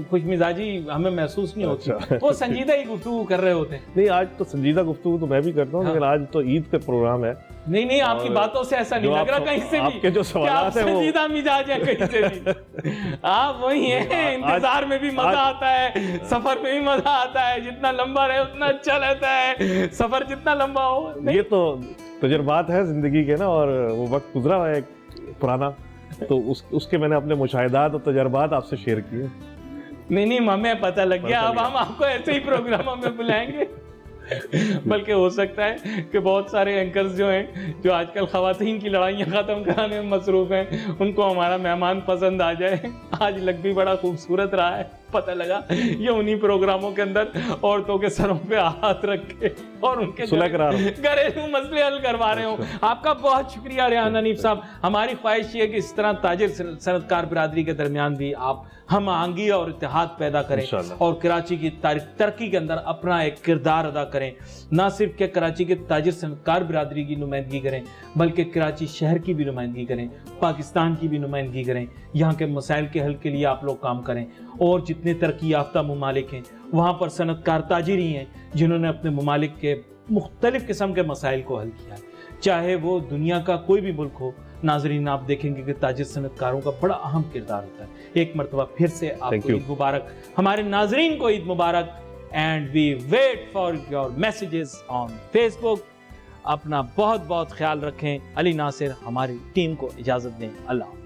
खुश मिजाजी हमें महसूस नहीं होती। अच्छा। वो संजीदा ही गुफ्तगू कर रहे होते हैं। नहीं, आज तो संजीदा गुफ्तगू तो मैं भी करता हूँ। लेकिन आज तो ईद का प्रोग्राम है। नहीं, आपकी बातों से ऐसा नहीं लग रहा कहीं से भी। आपके जो सवाल है वो संजीदा मिजाज है कहीं से भी। आप वही है, इंतजार में भी मजा आता है, सफर में भी मजा आता है। जितना लंबा रहे उतना अच्छा रहता है, सफर जितना लंबा हो। ये तो तजुर्बात है जिंदगी के ना, और वो वक्त गुजरा है पुराना, तो उसके मैंने अपने मुशाहिदात और तजुर्बात आपसे शेयर किए। नहीं हमें पता लग गया, अब हम आपको ऐसे ही प्रोग्रामों में बुलाएंगे। बल्कि हो सकता है कि बहुत सारे एंकर्स जो हैं जो आजकल ख़वातीन की लड़ाइयाँ ख़त्म कराने में मसरूफ़ हैं, उनको हमारा मेहमान पसंद आ जाए। आज लग भी बड़ा खूबसूरत रहा है, पता लगा ये उन्हीं प्रोग्रामों के अंदर औरतों के सरों पे हाथ रख के और उनके घरेलू मसले हल करवा रहे हो। आपका बहुत शुक्रिया रेहान हनीफ साहब। हमारी ख्वाहिश ये है कि इस तरह ताजिर सनतकार बिरादरी के दरमियान भी आप हम आंगी और इत्तेहाद पैदा करें और कराची की तरक्की के अंदर अपना एक किरदार अदा करें। ना सिर्फ के कराची के ताजिर सनतकार बिरादरी की नुमाइंदगी करें, बल्कि कराची शहर की भी नुमाइंदगी करें, पाकिस्तान की भी नुमाइंदगी करें। यहाँ के मसाइल के हल के लिए आप लोग काम करें। और जितने तरक्की याफ्ता ममालिक हैं वहाँ पर सनतकार ताजिर ही हैं जिन्होंने अपने ममालिक के मुख्तलिफ किस्म के मसाइल को हल किया है, चाहे वो दुनिया का कोई भी मुल्क हो। नाजरीन, आप देखेंगे कि ताजिर सनतकारों का बड़ा अहम किरदार होता है। एक मरतबा फिर से आपको ईद मुबारक, हमारे नाजरीन को ईद मुबारक, and we wait for your messages on Facebook. अपना बहुत बहुत ख्याल रखें। अली नासिर हमारी टीम को इजाज़त दें। अल्लाह।